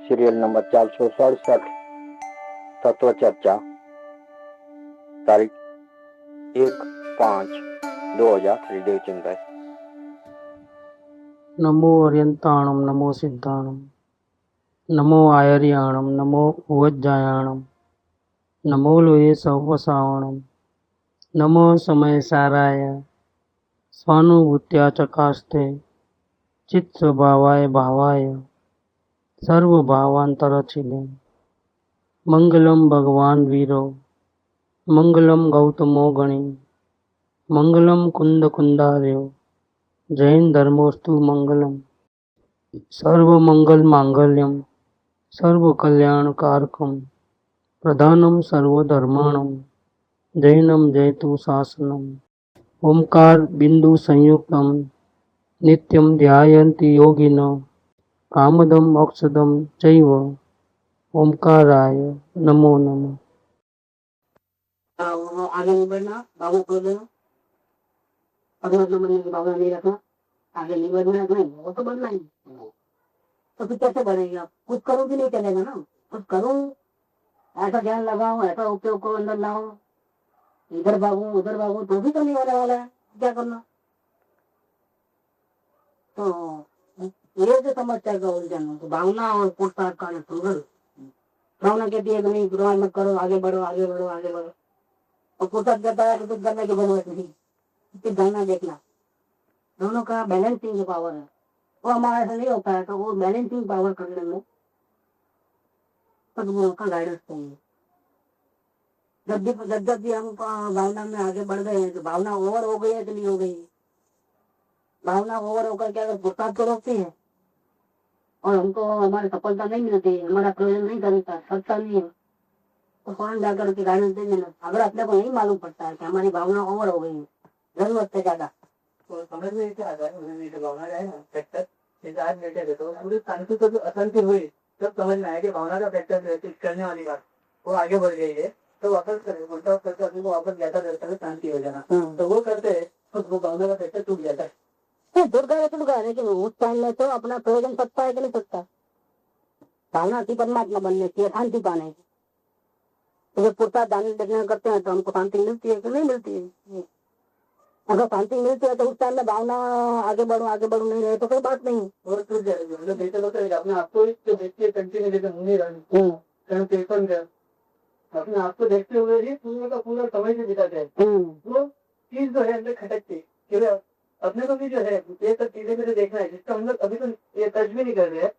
Serial number 467 तत्व चर्चा तारीख 1/5/2000 हृदय चिंतन। नमो अर्यंताणम नमो सिद्धाणम नमो आयर्याणम नमो उवज्जायाणम नमो लोये सवसावणम नमो समय साराय स्वानुभूत्या चकास्ते चित्त स्वभावाय भावाय सर्वभावांतरचिले मंगलम भगवान वीरो मंगलम गौतमो गणि मंगलम कुंद कुंदार्यो जैन धर्मोस्तु मंगलम सर्व मंगल मांगल्यम सर्व कल्याण कारकम प्रधानम सर्वधर्माणम जैनम जयतु शासनम ओंकार बिंदु संयुक्तम नित्यम ध्यायन्ति योगिनो कामदम मोक्षदम चैव ओंकाराय नमो नमः। आगे नहीं बढ़ना, बाबू खोल देना, अगला नंबर में बाबू नहीं रखना, आगे नहीं बढ़ना है, नहीं वो तो बढ़ना ही। तो फिर कैसे बढ़ेगी? आप कुछ करो भी नहीं चलेगा ना, कुछ करो, ऐसा ध्यान लगाओ, ऐसा उपयोग को अंदर लाओ, इधर भागो उधर भागो तो भी तो नहीं होने वाला है। क्या करना? तो ये जो समस्या का उलझन है, तो भावना और पुरुषार्थ का संघर्ष। भावना कहती है कि नहीं गुरुवार मत करो, आगे बढ़ो आगे बढ़ो आगे बढ़ो, और पुरुषार्थ कहता है कि कुछ करने की जरूरत नहीं, सिर्फ जानना देखना। दोनों का बैलेंसिंग पावर है, वो हमारा ऐसा नहीं होता है। तो वो बैलेंसिंग पावर करने में सदगुरुओं का गाइडेंस चाहिए। जब भी हम भावना में आगे बढ़ गए हैं, तो भावना ओवर हो गई है कि नहीं हो गई? भावना ओवर होकर के अगर पुरुषार्थ को रोकती है और हमको हमारी सफलता नहीं मिलती, हमारा प्रयोजन नहीं करता, सच्चा नहीं है, तो फौरन जाकर के गाइडेंस दे देना। अगर अपने को नहीं मालूम पड़ता है कि हमारी भावना ओवर हो गई है जरूरत से ज्यादा, तो समझ में क्या आता है? भावना जाए ना फैक्टर आज बैठे थे तो पूरी शांति तो अशांति हुई, जब समझ में आया कि भावना का फैक्टर करने वाली बात वो आगे बढ़ गई है, तो वापस करे उल्टा करके अपने को वापस ज्यादा करता है, शांति हो जाना। तो वो करते हैं तो वो भावना का फैक्टर टूट जाता है। टूट गया, लेकिन उस टाइम में तो अपना प्रयोजन सकता है कि नहीं सकता? भावना थी परमात्मा बनने की, शांति पाने की। तो जब पुरुषार्थ जानने देखने करते हैं तो हमको शांति मिलती है कि नहीं मिलती है? अगर शांति मिलती है तो उस टाइम में भावना आगे बढ़ो नहीं रहे तो कोई बात नहीं। और टूट जाएगी। मतलब बेटे लोग अपने आपको जो देखिए कंटिन्यू देते मुंह रहा अपने आप को देखते हुए ही पूरा का पूरा समय से बिताते हैं। वो चीज जो है अंदर खटकती अपने को भी जो है ये सब चीजें मुझे देखना है, जिसका मतलब अभी तो ये टच भी नहीं कर रहे हैं।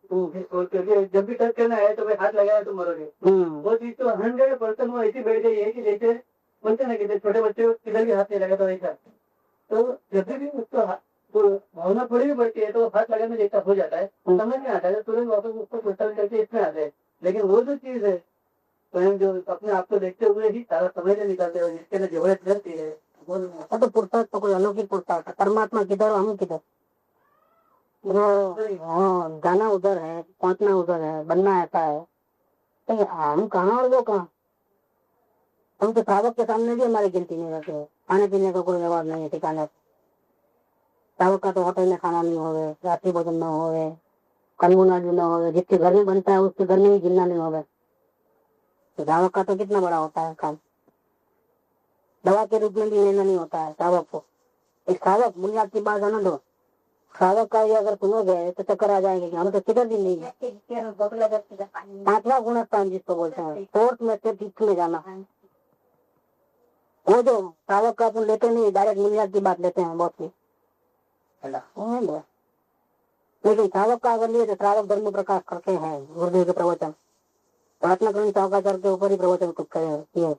जब भी टच करना है तो भाई हाथ लगाया तो मरोगे। वो चीज तो 100% वो ऐसी बैठ गई है कि जैसे बोलते ना कि छोटे बच्चे को किधर भी हाथ नहीं लगा तो वैसा। तो जब भी उसको भावना थोड़ी भी बढ़ती है तो हाथ लगाने जैसा हो जाता है, समझ में आता है, तुरंत वापस उसको फिल्टर करके इसमें आते हैं। लेकिन वो जो चीज है स्वयं जो अपने आप को देखते हुए ही सारा समय से निकालते हो, जिसके लिए जरूरत रहती है, वो तो पुरुषार्थ तो कोई अलौकिक पुरुषार्थ है। परमात्मा किधर हम किधर, वो जाना उधर है, पहुंचना उधर है, बनना ऐसा है। तो हम कहाँ और वो कहाँ? हम तो श्रावक के सामने भी हमारी गिनती नहीं रखते। खाने पीने का कोई व्यवहार नहीं है ठिकाने। श्रावक का तो होटल में खाना नहीं होवे, रात्रि भोजन न होवे, कन्मुना न होवे, जिसके घर में बनता है उसके घर में भी गिनना नहीं होवे। श्रावक का तो कितना बड़ा होता है काम, दवा के रूप में भी लेना नहीं होता है श्रावक को। एक श्रावक बुनियाद की बात आनंद हो, श्रावक का ये अगर सुनोगे तो चक्कर आ जाएंगे कि हमें तो किधर भी नहीं है। 5वां गुणस्थान जिसको बोलते हैं, फोर्थ में से फिफ्थ में जाना। वो जो श्रावक का अपन लेते नहीं, डायरेक्ट बुनियाद की बात लेते हैं बहुत की। लेकिन श्रावक का अगर लिए तो श्रावक धर्म प्रकाश करते हैं गुरुदेव के प्रवचन, प्रार्थना करें सावकाचार्य के ऊपर ही प्रवचन कुछ किए,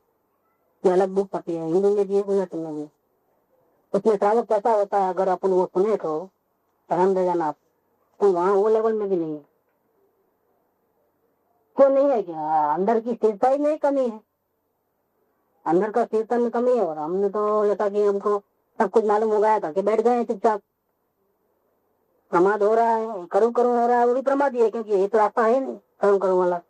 ये अलग बुक पढ़ती है, हिंदी में भी कोई नहीं है। उसमें श्रावक कैसा होता है, अगर अपन वो सुने तो ध्यान दे जाना आप, तो वहाँ वो लेवल में भी नहीं है। क्यों नहीं है? क्या अंदर की स्थिरता ही नहीं, कमी है अंदर का, स्थिरता में कमी है। और हमने तो ये था कि हमको सब कुछ मालूम हो गया था कि बैठ गए चुपचाप। प्रमाद हो रहा है, करूँ हो रहा है, वो भी प्रमाद ही है, क्योंकि ये तो रास्ता है नहीं करूँ वाला।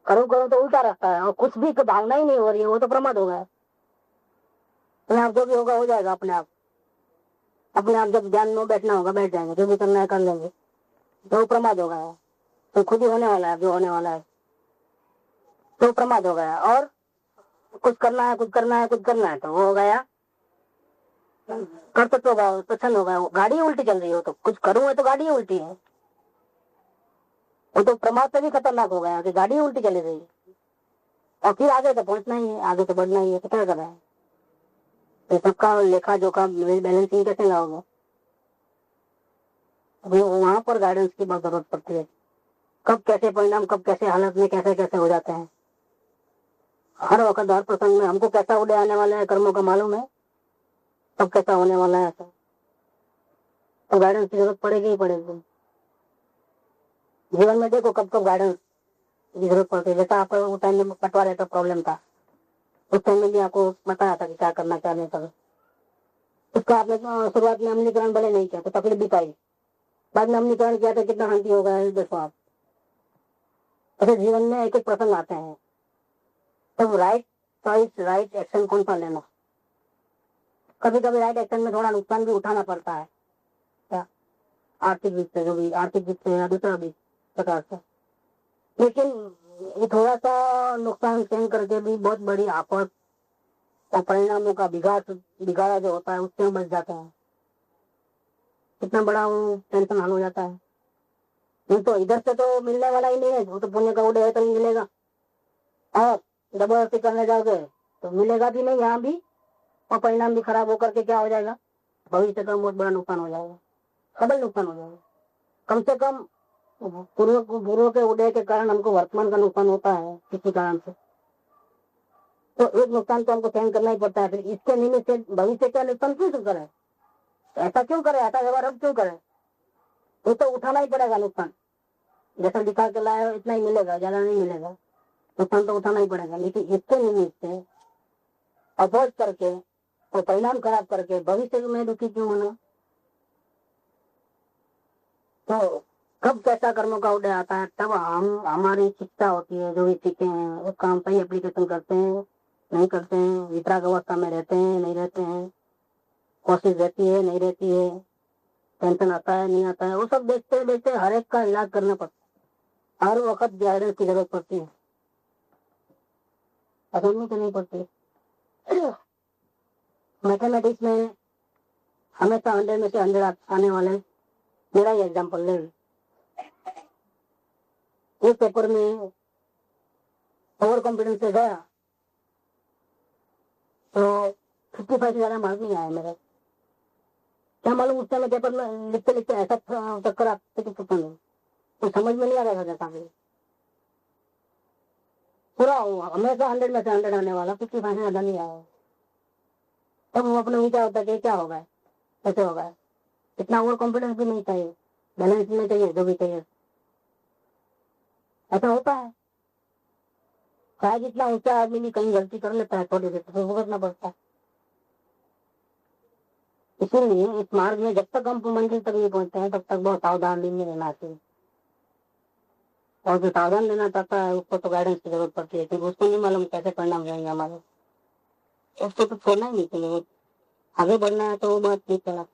करूँ तो उल्टा रास्ता है, और कुछ भी भावना ही नहीं हो रही है, वो तो प्रमाद हो गया। अपने आप जो भी होगा हो जाएगा अपने आप। अपने आप जब ध्यान में बैठना होगा बैठ जाएंगे, जो भी करना है कर लेंगे, तो प्रमाद होगा। तो खुद ही होने वाला है जो होने वाला है, तो प्रमाद हो गया। और कुछ करना है, कुछ करना है, कुछ करना है, तो वो हो गया कर्तृत्व भाव, प्रसन्न हो गया। गाड़ी उल्टी चल रही हो तो कुछ करूँ तो गाड़ी उल्टी है, वो तो प्रमाद से भी खतरनाक हो गया कि गाड़ी उल्टी चली रही है। और फिर आगे तो पहुंचना ही है, आगे तो बढ़ना ही है, तो क्या कर रहा है? तो सबका लेखा जोखा बैलेंसिंग कैसे लाओगे? अभी वहां पर गाइडेंस की बहुत जरूरत पड़ती है। कब कैसे परिणाम, कब कैसे हालत में कैसे कैसे हो जाते हैं, हर वक्त हर प्रसंग में हमको कैसा उड़े आने वाले हैं कर्मों का मालूम है, कब कैसा होने वाला है, ऐसा तो गाइडेंस की जरूरत पड़ेगी ही पड़ेगी। जीवन में देखो कब कब गाइडेंस की जरूरत पड़ती है। जैसा आपको उस टाइम में पटवा रहे तो प्रॉब्लम था, उस टाइम में भी आपको बताया था कि क्या करना क्या नहीं करना। उसका आपने शुरुआत में अमलीकरण भले नहीं किया तो तकलीफ भी पाई, बाद में अमलीकरण किया तो कितना शांति हो गया देखो आप। ऐसे जीवन में एक एक प्रसंग आते हैं, तब राइट चॉइस, राइट एक्शन कौन सा लेना। कभी कभी राइट एक्शन में थोड़ा नुकसान भी उठाना पड़ता है, क्या आर्थिक रूप से, जो भी आर्थिक रूप से या दूसरा भी प्रकार से, लेकिन ये थोड़ा सा नुकसान सहन करके भी बहुत बड़ी आफत और परिणामों का बिगाड़ा जो होता है उससे बच जाते हैं। कितना बड़ा वो टेंशन हल हो जाता है। नहीं तो इधर से तो मिलने वाला ही नहीं है, वो तो पुण्य का उड़े है तो नहीं मिलेगा, और जबरदस्ती करने जाओगे तो मिलेगा भी नहीं यहाँ भी, और परिणाम भी खराब होकर के क्या हो जाएगा, भविष्य का बहुत बड़ा नुकसान हो जाएगा, डबल नुकसान हो जाएगा। कम से कम पूर्व के उदय के कारण हमको वर्तमान का नुकसान होता है किसी कारण से, तो एक नुकसान तो हमको सहन करना ही पड़ता है। फिर इसके निमित्त से भविष्य का नुकसान क्यों करे, ऐसा क्यों करे, ऐसा व्यवहार अब क्यों करे, वो तो उठाना ही पड़ेगा नुकसान। जैसा दिखा के लाए इतना ही मिलेगा, ज्यादा नहीं मिलेगा, नुकसान तो उठाना ही पड़ेगा। लेकिन इसके निमित्त से अवॉइड करके और परिणाम खराब करके भविष्य में दुखी क्यों होना। तो कब कैसा कर्मों का उदय आता है, तब हम हमारी शिक्षा होती है, जो भी सीखे हैं उसका हम सही एप्लीकेशन करते हैं नहीं करते हैं, वितराग अवस्था में रहते हैं नहीं रहते हैं, कोशिश रहती है नहीं रहती है, टेंशन आता है नहीं आता है, वो सब देखते देखते हर एक का इलाज करना पड़ता है। हर वक्त गाइडेंस की जरूरत पड़ती है, अकेले तो नहीं पड़ती। मैथमेटिक्स में हमेशा 100 में से 100 आने वाले, मेरा ही एग्जाम्पल ले, एक पेपर में ओवर कॉन्फिडेंस से गया तो 55 से ज्यादा मार्क नहीं आया मेरे। क्या मालूम उस टाइम पेपर में लिखते लिखते ऐसा चक्कर आते कि पता नहीं, तो समझ में नहीं आ रहा था जैसा पूरा हमेशा 100 में से 100 आने वाला 55 से ज्यादा नहीं आया। तब वो अपने विचार होता है क्या होगा, कैसे होगा, इतना ओवर कॉन्फिडेंस भी नहीं चाहिए, बैलेंस में चाहिए जो भी चाहिए, ऐसा होता है। शायद इतना ऊंचा आदमी भी कहीं गलती कर लेता है, थोड़ी देर तो भुगतना पड़ता है। इसीलिए इस मार्ग में जब तक हम मंजिल तक नहीं पहुंचते हैं तब तक बहुत सावधान नहीं रहना चाहिए, और जो सावधान लेना चाहता है उसको तो गाइडेंस की जरूरत पड़ती है, क्योंकि उसको नहीं मालूम कैसे परिणाम जाएंगे हमारे, उसको तो छोड़ना ही नहीं चाहिए, आगे बढ़ना है तो वो बात नहीं चला।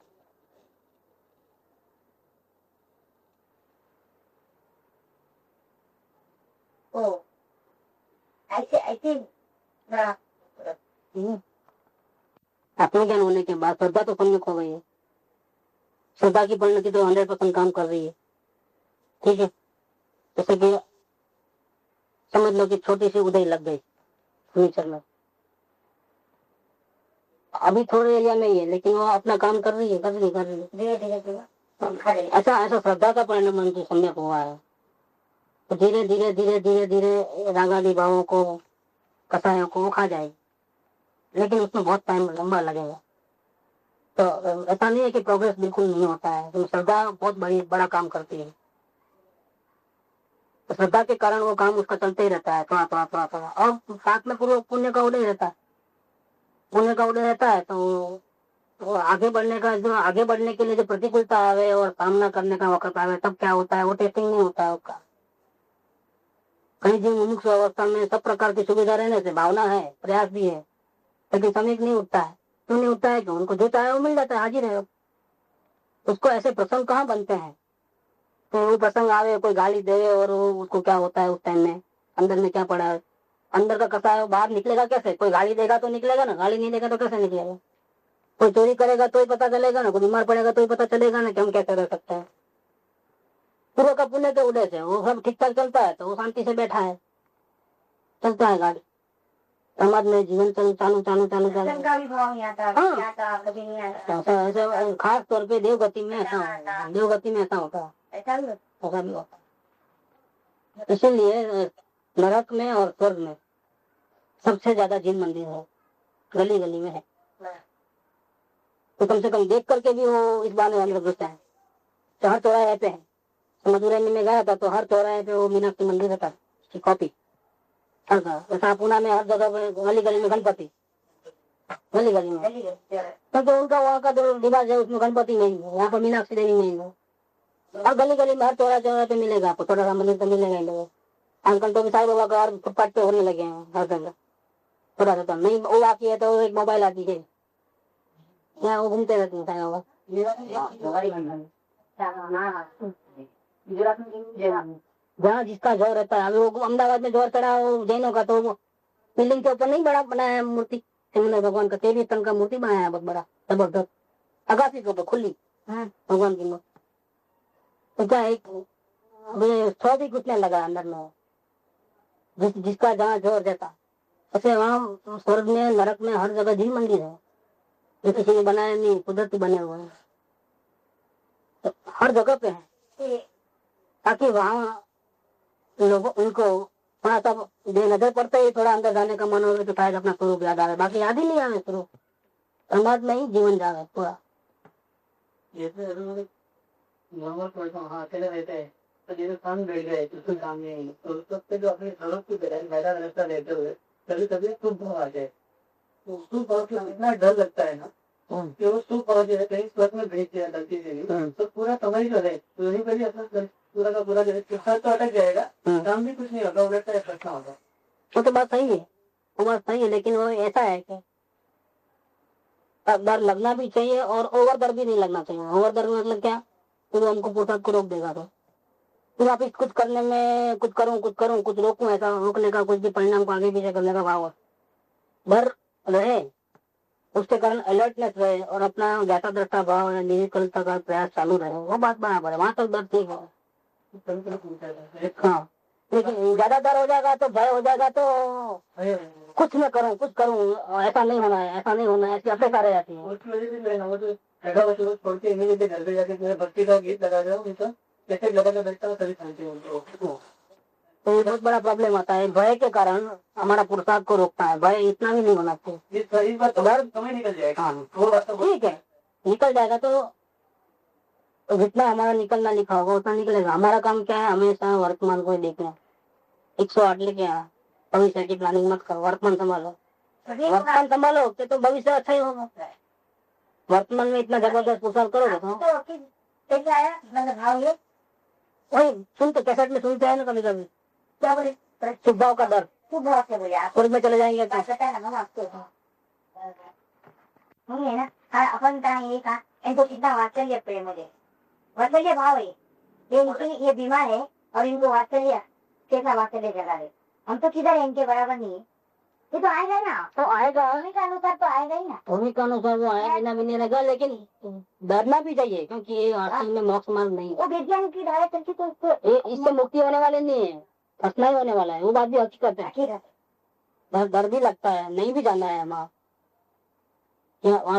ऐसे ऐसे आत्मज्ञान होने के बाद श्रद्धा तो सम्यक हो गई है, श्रद्धा की परिणति तो 100% काम कर रही है। ठीक है, जैसे कि समझ लो कि छोटी सी उदय लग गई फ्यूचर में, अभी थोड़े एरिया में ही है लेकिन वो अपना काम कर रही है, कर रही है धीरे धीरे। ऐसा ऐसा श्रद्धा का परिणाम उनकी सम्यक हुआ है, तो धीरे धीरे धीरे धीरे धीरे रागादि भावों को, कसायों को वो खा जाएगी, लेकिन उसमें बहुत टाइम लंबा लगेगा। तो ऐसा नहीं है कि प्रोग्रेस बिल्कुल नहीं होता है, तो श्रद्धा बहुत बड़ा काम करती है, तो श्रद्धा के कारण वो काम उसका चलते ही रहता है थोड़ा थोड़ा थोड़ा थोड़ा, और साथ में पूरा पुण्य का उदय रहता है, पुण्य का उदय रहता है तो आगे बढ़ने का, जो आगे बढ़ने के लिए जो प्रतिकूलता आवे और सामना करने का वक्त आवे तब क्या होता है, वो टेस्टिंग नहीं होता है उसका। कहीं जीव मुमुक्ष अवस्था में सब प्रकार की सुविधा रहने से भावना है, प्रयास भी है, लेकिन समय नहीं उठता है। क्यों नहीं उठता है कि उनको जो चाहे वो मिल जाता है, हाजिर है। उसको ऐसे प्रसंग कहाँ बनते हैं तो वो प्रसंग आवे, कोई गाली दे और उसको क्या होता है उस टाइम में, अंदर में क्या पड़ा है, अंदर का कसा है, बाहर निकलेगा कैसे? कोई गाली देगा तो निकलेगा ना, गाली नहीं देगा तो कैसे निकलेगा? कोई चोरी करेगा तो ही पता चलेगा ना, कोई बीमार पड़ेगा तो ही पता चलेगा ना कि हम कैसे रह सकते हैं। पूर्व का पुण्य के उदय से वो सब ठीक ठाक चलता है तो वो शांति से बैठा है, चलता है गाड़ी, समाज में जीवन चालू चालू चालू चालू चालू का भी भाव नहीं आता, हाँ। नहीं आता, कभी नहीं आता। ऐसा खास तौर पे देवगति में ऐसा देवगति में ऐसा होता है, ऐसा भी होता ऐसा भी होता है। इसीलिए नरक में और स्वर्ग में सबसे ज्यादा जिन मंदिर है, गली गली में है, तो कम से कम देख करके भी वो इस बार में अंदर घुसता है। तो हर चौराहे पे है, तो मदुरै में गया था तो हर चौराहे पे वो मीनाक्षी मंदिर रहता है, कॉपी हर जगह। ऐसा पूना में हर जगह पे गली गली में गणपति, गली गली में, क्योंकि उनका वहाँ का जो रिवाज है उसमें गणपति नहीं है, यहाँ पर मीनाक्षी देवी नहीं है। हर गली गली में हर चौराहे चौराहे पे मिलेगा आपको, थोड़ा सा मंदिर तो मिलेगा ही लोगों। आजकल तो साईं बाबा का हर फुटपाथ पे होने लगे हैं हर जगह, थोड़ा सा तो नहीं वो आती है तो एक मोबाइल आती है, यहाँ वो घूमते रहते हैं साईं बाबा। जहाँ जिसका जोर रहता है, अभी वो अहमदाबाद में जोर चढ़ा वो जैनों का, तो बिल्डिंग के ऊपर नहीं बड़ा बनाया है मूर्ति, सिमंदर भगवान का 23 टन का मूर्ति बनाया है बहुत बड़ा जबरदस्त, अगासी के ऊपर खुली भगवान की मूर्ति। तो क्या एक सौ भी घुसने लगा अंदर में, जिसका जहाँ जोर देता। ऐसे वहाँ स्वर्ग में नरक में हर जगह जी मंदिर है, जो किसी ने बनाया नहीं, कुदरती बने हुए हैं, तो हर जगह पे है, ताकि वहाँ लोगों उनको थोड़ा सा बेनजर पड़ते ही थोड़ा अंदर जाने का मन हो तो शायद अपना स्वरूप याद आवे, बाकी याद ही नहीं आवे स्वरूप, समाज में ही जीवन जावे पूरा। जैसे अकेले रहते हैं तो जैसे काम बैठ गए तो काम नहीं, तो सबसे जो अपने सड़क की मैदान रास्ता लेते हुए कभी कभी सुख भाव आ जाए, तो सुख भाव से इतना डर लगता है ना कि वो सुख भाव जो है कहीं स्वर्ग में भेज दिया गलती से भी तो पूरा समय जो है तो नहीं कभी अपना पूरा का पूरा जो है सर तो अटक जाएगा, काम भी कुछ नहीं होगा, उलटा इकट्ठा होगा। वो तो बात सही है, वो बात सही है, लेकिन वो ऐसा है कि डर लगना भी चाहिए और ओवर डर भी नहीं लगना चाहिए। ओवर डर मतलब क्या, फिर हमको पोशाक को रोक देगा, तो फिर आप कुछ करने में कुछ करूं कुछ रोकूं, ऐसा रोकने का कुछ भी परिणाम को आगे पीछे करने का भाव डर रहे, उसके कारण अलर्टनेस रहे और अपना ज्ञाता दृष्टा भाव या निर्विकल्पता का प्रयास चालू रहे, वो बात बराबर है, वहां तक डर ठीक है। हाँ, लेकिन ज्यादा डर हो जाएगा तो भय हो जाएगा तो कुछ मैं करूं ऐसा नहीं होना है, ऐसा नहीं होना है, ऐसी अपेक्षा रह जाती है। उसकी वजह से मैं वो तो छोड़ के इमीडिएटली घर पे जाके भक्ति का गीत लगा रहा हूँ, कैसे लगा के बैठता हूँ तभी शांति उनको। तो ये बहुत बड़ा प्रॉब्लम आता है, भय के कारण हमारा पुरुषार्थ को रोकता है, भय इतना भी नहीं होना चाहिए। इस बात तो समय निकल जाएगा। हाँ, ठीक है, निकल जाएगा तो जितना हमारा निकलना लिखा होगा उतना निकलेगा। हमारा काम क्या है, हमेशा वर्तमान को ही देखना, 108 लेके आना, भविष्य की प्लानिंग मत करो, वर्तमान संभालो, वर्तमान संभालो तो भविष्य अच्छा ही होगा। वर्तमान में इतना जबरदस्त पुरुषार्थ करोगे तो वही सुनते कैसेट में सुनते हैं ना कभी कभी, क्या बोले, शुभाव का डर, स्वर्ग में चले जाएंगे तो म्हणून ना आपण काय का इनको कितना वात्सल्य प्रेम है, वात्सल्य भाव है, ये बीमार है और इनको वात्सल्य कैसा वात्सल्य जगा दे। हम तो किधर है, इनके बराबर नहीं है, ये तो आएगा ना, तो आएगा, भूमि का अनुसार तो आएगा ही ना, भूमि का अनुसार वो आएगा बिना भी नहीं रहेगा, लेकिन डरना भी चाहिए क्योंकि ये वास्तव में मोक्ष मार्ग नहीं है। वो वैज्ञानिक की धारा चलती तो उसको इससे मुक्ति होने वाले नहीं है, फंसना ही होने वाला है, वो बात भी हकीकत है। डर भी लगता है, नहीं भी जाना है वहाँ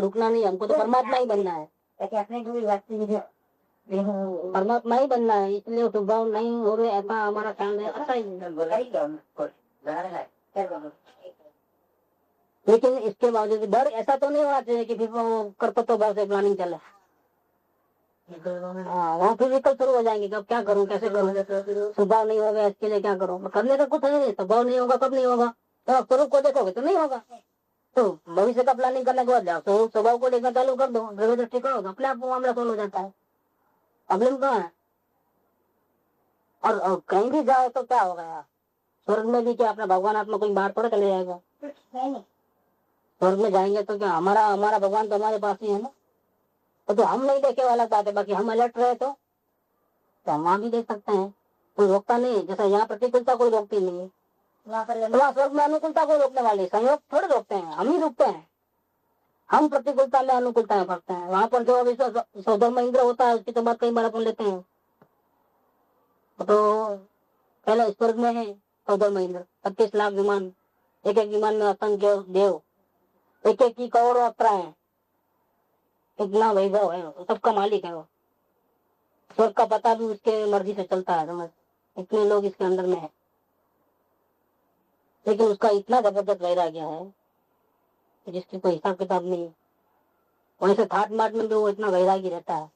रुकना नहीं, हमको तो परमात्मा ही बनना है, अपने दूरी वास्तविक परमात्मा ही बनना है, इसलिए स्वभाव नहीं हो रहे ऐसा हमारा ख्याल है, अच्छा ही। लेकिन इसके बावजूद डर ऐसा तो नहीं होना चाहिए कि फिर वो करपतो भाव से प्लानिंग चले, हाँ वहाँ फिर विकल्प शुरू हो जाएंगे, कब क्या करूँ कैसे करूँ, स्वभाव नहीं होगा इसके लिए क्या करूँ, करने का कुछ है नहीं, स्वभाव नहीं होगा कब नहीं होगा, तो आप स्वरूप को देखोगे तो नहीं होगा, तो भविष्य का प्लानिंग करने के बाद जाओ तो स्वभाव को देखना चालू कर दो, द्रव्य दृष्टि करो तो अपने आप मामला सोल्व हो जाता है। प्रॉब्लम कहाँ है, और कहीं भी जाओ तो क्या होगा यार, स्वर्ग में भी क्या अपना भगवान आत्मा कोई बाहर थोड़ा चले जाएगा, स्वर्ग में जाएंगे तो क्या हमारा भगवान तो हमारे पास ही है ना, तो हम नहीं देखे वाला बात है, बाकी हम अलर्ट रहे तो तो हम वहाँ भी देख सकते हैं, कोई रोकता नहीं। जैसे यहाँ प्रतिकूलता कोई रोकती नहीं है, वहाँ पर वहाँ स्वर्ग में अनुकूलता कोई रोकने वाली, संयोग थोड़े रोकते हैं, हम ही रोकते हैं। हम प्रतिकूलता में अनुकूलता में फंसते हैं। वहां पर जो अभी सौधर्म इंद्र होता है उसकी तो बात कई बार अपन लेते हैं। तो पहले स्वर्ग में है सौधर्म इंद्र, 25 लाख विमान, एक एक विमान में असंख्य देव, एक एक की करोड़ों अप्सराएं, इतना वैभव है, सबका मालिक है वो। स्वर्ग का पता भी उसके मर्जी से चलता है, समझ, इतने लोग इसके अंदर में है। लेकिन उसका इतना जबरदस्त वैराग्य है जिसकी कोई हिसाब किताब नहीं है। वैसे थाट माट में भी वो इतना वैरागी रहता है,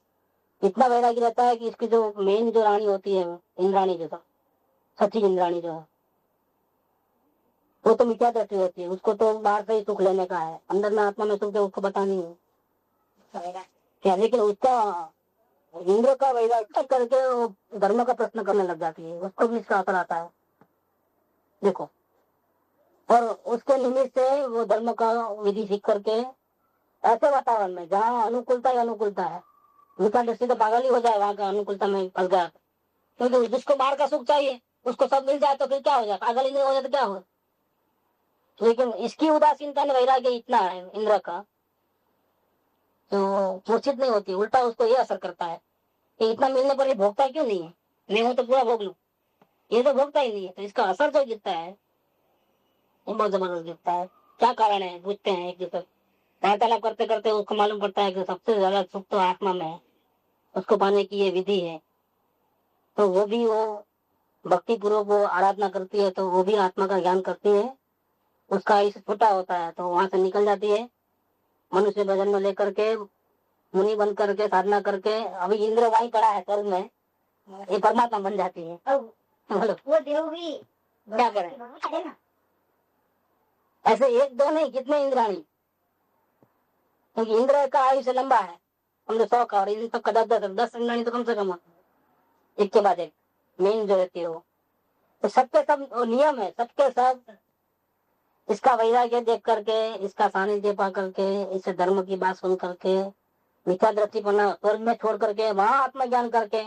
इतना वैरागी रहता है कि इसकी जो मेन जो रानी होती है इंद्राणी, जो सची इंद्राणी जो है, वो तो मिथ्या दृष्टि होती है, उसको तो बाहर से ही सुख लेने का है, अंदर में आत्मा में सुख है उसको पता नहीं है क्या। लेकिन उसका इंद्र का वैराग्य करके वो धर्म का प्रश्न करने लग जाती है, उसको भी इसका असर आता है देखो। और उसके निमित्त से वो धर्म का विधि सीख करके ऐसे वातावरण में जहाँ अनुकूलता ही अनुकूलता है, उनका दृष्टि तो पागल ही हो जाए वहां का अनुकूलता में फंस गया। क्योंकि जिसको बाहर का सुख चाहिए उसको सब मिल जाए तो फिर क्या हो जाए, पागल इंद्र हो जाए तो क्या हो। लेकिन इसकी उदासीनता ने वैराग्य इतना है इंद्र का, तो मूर्छित नहीं होती, उल्टा उसको ये असर करता है कि इतना मिलने पर ये भोगता क्यों नहीं है, मैं हूं तो पूरा भोग लूं, ये तो भोगता ही नहीं है। तो इसका असर जो गिरता है वो बहुत जबरदस्त गिरता है। क्या कारण है पूछते हैं एक दूसरे, वार्तालाप करते करते उसको मालूम पड़ता है कि सबसे ज्यादा सुख तो आत्मा में है, उसको पाने की ये विधि है। तो वो भी वो भक्ति पूर्वक वो आराधना करती है, तो वो भी आत्मा का ज्ञान करती है, उसका आयुष्य छोटा होता है तो वहां से निकल जाती है, मनुष्य भजन में लेकर के मुनि बन करके साधना करके, अभी इंद्र वहीं पड़ा है स्वर्ग में, ये परमात्मा बन जाती है। बोलो वो देव भी क्या करें, ऐसे एक दो नहीं कितने इंद्राणी, क्योंकि इंद्र का आयुष्य लंबा है, हम तो 100 का, और इन सबका 10 इंद्राणी तो कम से कम एक के बाद एक मेन जो रहती है वो। तो सबके सब नियम है, सबके सब इसका वैराग्य देख करके, इसका सानिध्य पा करके, इस धर्म की बात सुन करके, मिथ्या दृष्टि पना स्वर्ग में छोड़ करके वहां आत्मज्ञान करके,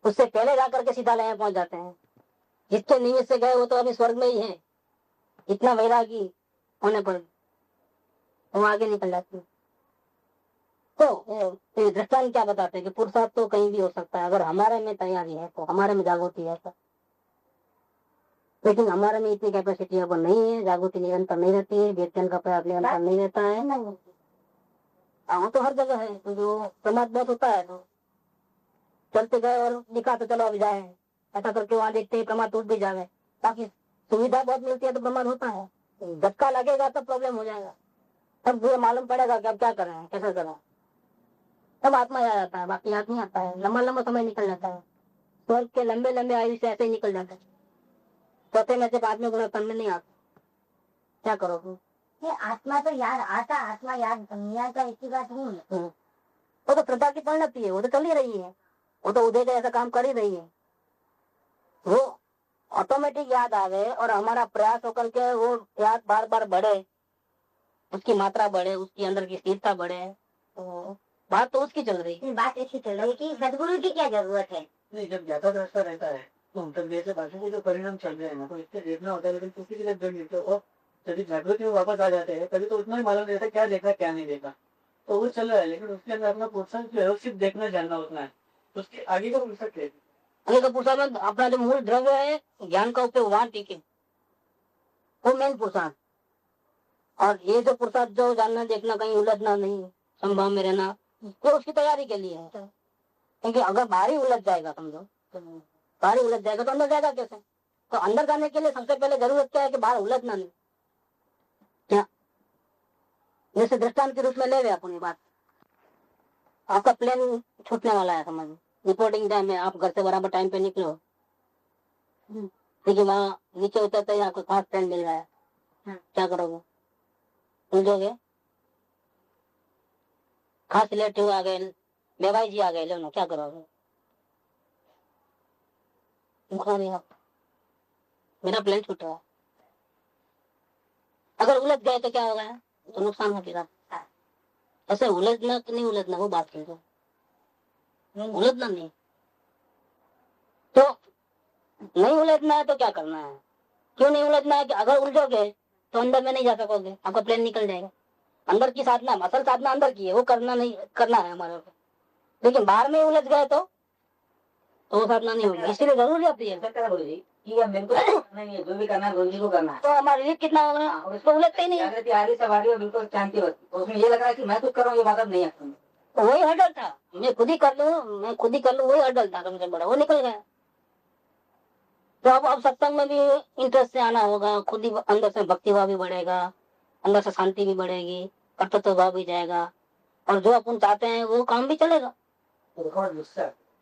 उससे पहले जा करके सीधा लय पहुंच जाते हैं। जिसके निमित्त से गए वो तो अभी स्वर्ग में ही है, इतना वैरागी होने पर वो आगे निकल जाते हैं। तो दृष्टांत क्या बताते हैं कि पुरुषार्थ तो कहीं भी हो सकता है, अगर हमारे में तैयारी है तो, हमारे में जागृति है तो। लेकिन हमारे में इतनी कैपेसिटी अब नहीं है, जागृति निरंतर नहीं रहती है, व्याख्यान का प्रयास निरंतर नहीं रहता है। हाँ तो हर जगह है, तो जो प्रमाद बहुत होता है, तो चलते गए और दिखा तो चलो अब जाए, ऐसा करके वहां देखते ही प्रमाद टूट भी जाए। ताकि सुविधा बहुत मिलती है तो प्रमाद होता है, झटका लगेगा तो प्रॉब्लम हो जाएगा, तब ये मालूम पड़ेगा कि अब क्या करें कैसे करें, तब आत्मा आ जाता है, बाकी याद नहीं आता है। लंबा लंबा समय निकल जाता है, स्वर्ग के लंबे लंबे आयु से ऐसे ही निकल जाते हैं। चौथे में जब आदमी को तन में नहीं आता, क्या करोगे। ये आत्मा तो याद आता, आत्मा याद दुनिया का ऐसी बात नहीं है। वो तो प्रजा की परिणति है, वो तो चल ही रही है, वो तो उदय का ऐसा काम कर ही रही है। वो ऑटोमेटिक याद आवे और हमारा प्रयास होकर के वो याद बार बार बढ़े, उसकी मात्रा बढ़े, उसकी अंदर की स्थिरता बढ़े, तो बात तो उसकी चल रही है। बात ऐसी चल रही है कि सदगुरु की क्या जरूरत है। नहीं, जब ज्यादा रास्ता रहता है तो तब जैसे बाकी के जो परिणाम चल रहे हैं ना, तो इससे देखना होता है। लेकिन किसी के लिए जब मिलते हो यदि जागृति में वापस आ जाते हैं, कभी तो उतना ही मालूम रहता है क्या देखा क्या नहीं देखा, तो वो चल रहा है। लेकिन उसके अंदर अपना प्रोत्साहन जो है सिर्फ देखना जानना उतना है, उसके आगे का पुस्तक है। आगे का पुरुषार्थ अपना जो मूल द्रव्य है ज्ञान का उपयोग वहां टिके, वो मेन पुरुषार्थ। और ये जो पुरुषार्थ जो जानना देखना, कहीं उलझना नहीं, संभाव में रहना, वो उसकी तैयारी के लिए है। क्योंकि अगर बाहर ही उलझ जाएगा, समझो बाहर ही उलझ जाएगा तो अंदर जाएगा कैसे। तो अंदर जाने के लिए सबसे पहले जरूरत क्या है कि बाहर उलझना नहीं। क्या जैसे दृष्टांत के रूप में ले गए अपनी बात, आपका प्लेन छूटने वाला है, समझ रिपोर्टिंग टाइम है, आप घर से बराबर टाइम पे निकलो, लेकिन वहाँ नीचे उतरते ही आपको खास ट्रेन मिल रहा है, क्या करोगे, उलझोगे। खास रिलेटिव आ गए, बेवाई जी आ गए, लो ना, क्या करोगे, नहीं आप मेरा प्लेन छूट रहा है। अगर उलझ गए तो क्या होगा, तो नुकसान हो फिर। ऐसे उलझना कि नहीं उलझना वो बात कीजिए। उलझना नहीं। तो नहीं उलझना है तो क्या करना है? क्यों नहीं उलझना है? कि अगर उलझोगे तो अंदर में नहीं जा सकोगे, आपका प्लेन निकल जाएगा। अंदर की साधना, असल साधना अंदर की है, वो करना नहीं करना है हमारे को। लेकिन बाहर में उलझ गए तो वो साधना नहीं होगी। इसलिए जरूरी होती है कि अब मेरे को करना नहीं है, जो भी करना है गुरु जी को करना है। तो हमारे लिए कितना होगा, उसको उलझते ही नहीं है। जागृति आ रही सवारी और बिल्कुल शांति होती, उसमें ये लग रहा है कि मैं कुछ कर रहा हूँ, ये बात अब नहीं है। तो वही हर्डल था, मैं खुद ही कर लूँ, वही हर्डल था सबसे बड़ा, वो निकल गया। तो अब सत्संग में भी इंटरेस्ट से आना होगा, खुद ही अंदर से भक्ति भाव भी बढ़ेगा, अंदर से शांति भी बढ़ेगी, कर्तव्य भाव भी जाएगा, और जो अपन चाहते हैं वो काम भी चलेगा।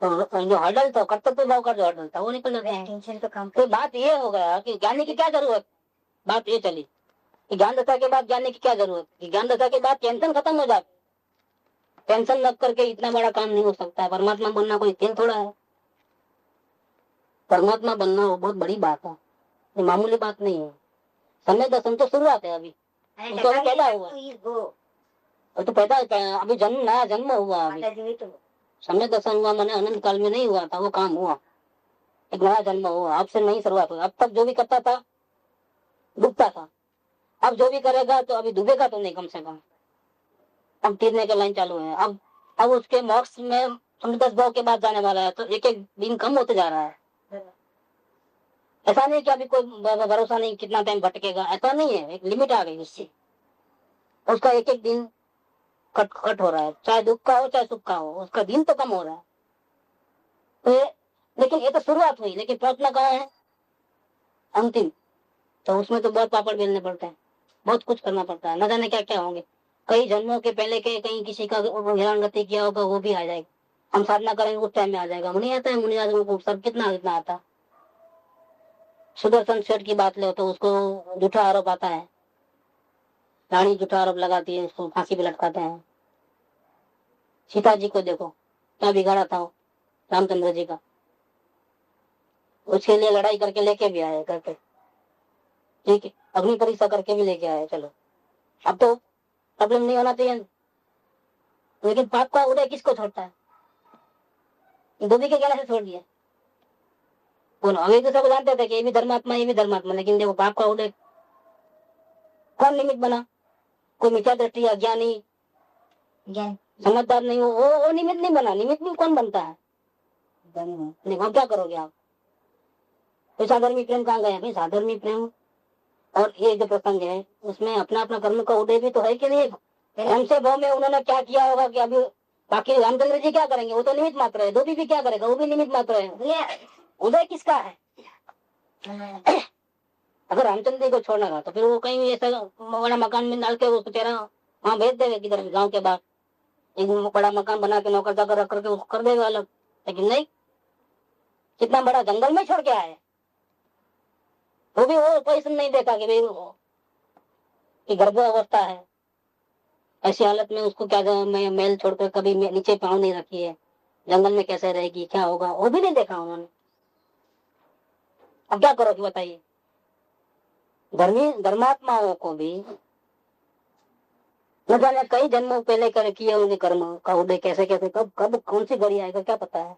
तो जो हर्डल था, कर्तव्य भाव का जो हर्डल था वो निकल जाता है। टेंशन तो कम। तो बात ये हो गया कि ज्ञानी की क्या जरूरत, बात ये चली कि ज्ञान दशा के बाद ज्ञानी की क्या जरूरत, कि ज्ञान दशा के बाद टेंशन खत्म हो जाती। टेंशन लग करके इतना बड़ा काम नहीं हो सकता है। परमात्मा बनना कोई खेल थोड़ा है। परमात्मा बनना वो बहुत बड़ी बात है, ये मामूली बात नहीं है। समय दर्शन तो शुरुआत है, अभी तो अभी पैदा हुआ, तो पैदा अभी जन्म, नया जन्म हुआ अभी। समय दर्शन हुआ मैंने अनंत काल में नहीं हुआ था, वो काम हुआ, एक नया जन्म हुआ, अब से नई शुरुआत हुई। अब तक जो भी करता था डूबता था, अब जो भी करेगा तो अभी डूबेगा तो नहीं, कम से कम अब तीरने का लाइन चालू है। अब उसके मोक्ष में 10 भाव के बाद जाने वाला है, तो एक एक दिन कम होते जा रहा है। ऐसा नहीं कि अभी कोई भरोसा नहीं कितना टाइम भटकेगा, ऐसा नहीं है, एक लिमिट आ गई उससे, उसका एक एक दिन कट हो रहा है, चाहे दुख का हो चाहे सुख का हो, उसका दिन तो कम हो रहा है। तो लेकिन ये तो शुरुआत हुई, लेकिन पहुंचना कहाँ है, अंतिम। तो उसमें तो बहुत पापड़ बेलने पड़ते हैं, बहुत कुछ करना पड़ता है, न जाने क्या क्या होंगे। कई जन्मों के पहले के कहीं किसी का हिरण गति किया होगा, वो भी आ जाएगा। हम साधना करेंगे उस टाइम में आ जाएगा। मुनि आता है, मुनि आदमी को सब कितना कितना आता। सुदर्शन सेठ की बात ले तो उसको झूठा आरोप आता है, रानी झूठा आरोप लगाती है, उसको फांसी पे लटकाते हैं। सीता जी को देखो क्या बिगाड़ा था रामचंद्र जी का, उसके लिए लड़ाई करके लेके भी आए करके, ठीक है, अग्नि परीक्षा करके भी लेके आए। चलो अब तो प्रॉब्लम नहीं होना चाहिए, लेकिन पाप का उदय किसको छोड़ता है, धोबी के कहने से छोड़ दिया। बोलो अभी तो सब जानते थे कि ये भी धर्मात्मा, ये भी धर्मात्मा, लेकिन देखो पाप का उदय कौन निमित्त बना, कोई मिथ्या दृष्टि, अज्ञानी, समझदार नहीं हो, वो निमित्त नहीं बना। निमित्त भी कौन बनता है, देखो क्या करोगे आप। तो साधर्मी प्रेम कहाँ गया भाई, साधर्मी प्रेम और ये जो प्रसंग है उसमें अपना अपना कर्म का उदय भी तो है कि नहीं। हमसे भाव में उन्होंने क्या किया होगा कि अभी बाकी रामचंद्र जी क्या करेंगे, वो तो निमित्त मात्र है। धोबी भी क्या करेगा, वो भी निमित्त मात्र है। उदय किसका है? अगर रामचंद्र जी को छोड़ना था तो फिर वो कहीं ऐसा बड़ा मकान में डाल के उसको तेरा वहां भेज देगा, किधर गाँव के बाहर एक बड़ा मकान बना के नौकर चाकर रख करके उसको कर देगा अलग। लेकिन नहीं, कितना बड़ा जंगल में छोड़ के आए, वो भी वो पैसा नहीं देखा कि भाई कि गर्भ अवस्था है, ऐसी हालत में उसको क्या मेल छोड़कर कभी नीचे पाँव नहीं रखी है, जंगल में कैसे रहेगी, क्या होगा, वो भी नहीं देखा उन्होंने। अब क्या करोगे बताइए। धर्मात्माओं को भी न जाने कई जन्मों पहले कर किए उनके कर्म का उदय कैसे कैसे कब कब कौन सी घड़ी आएगा क्या पता है।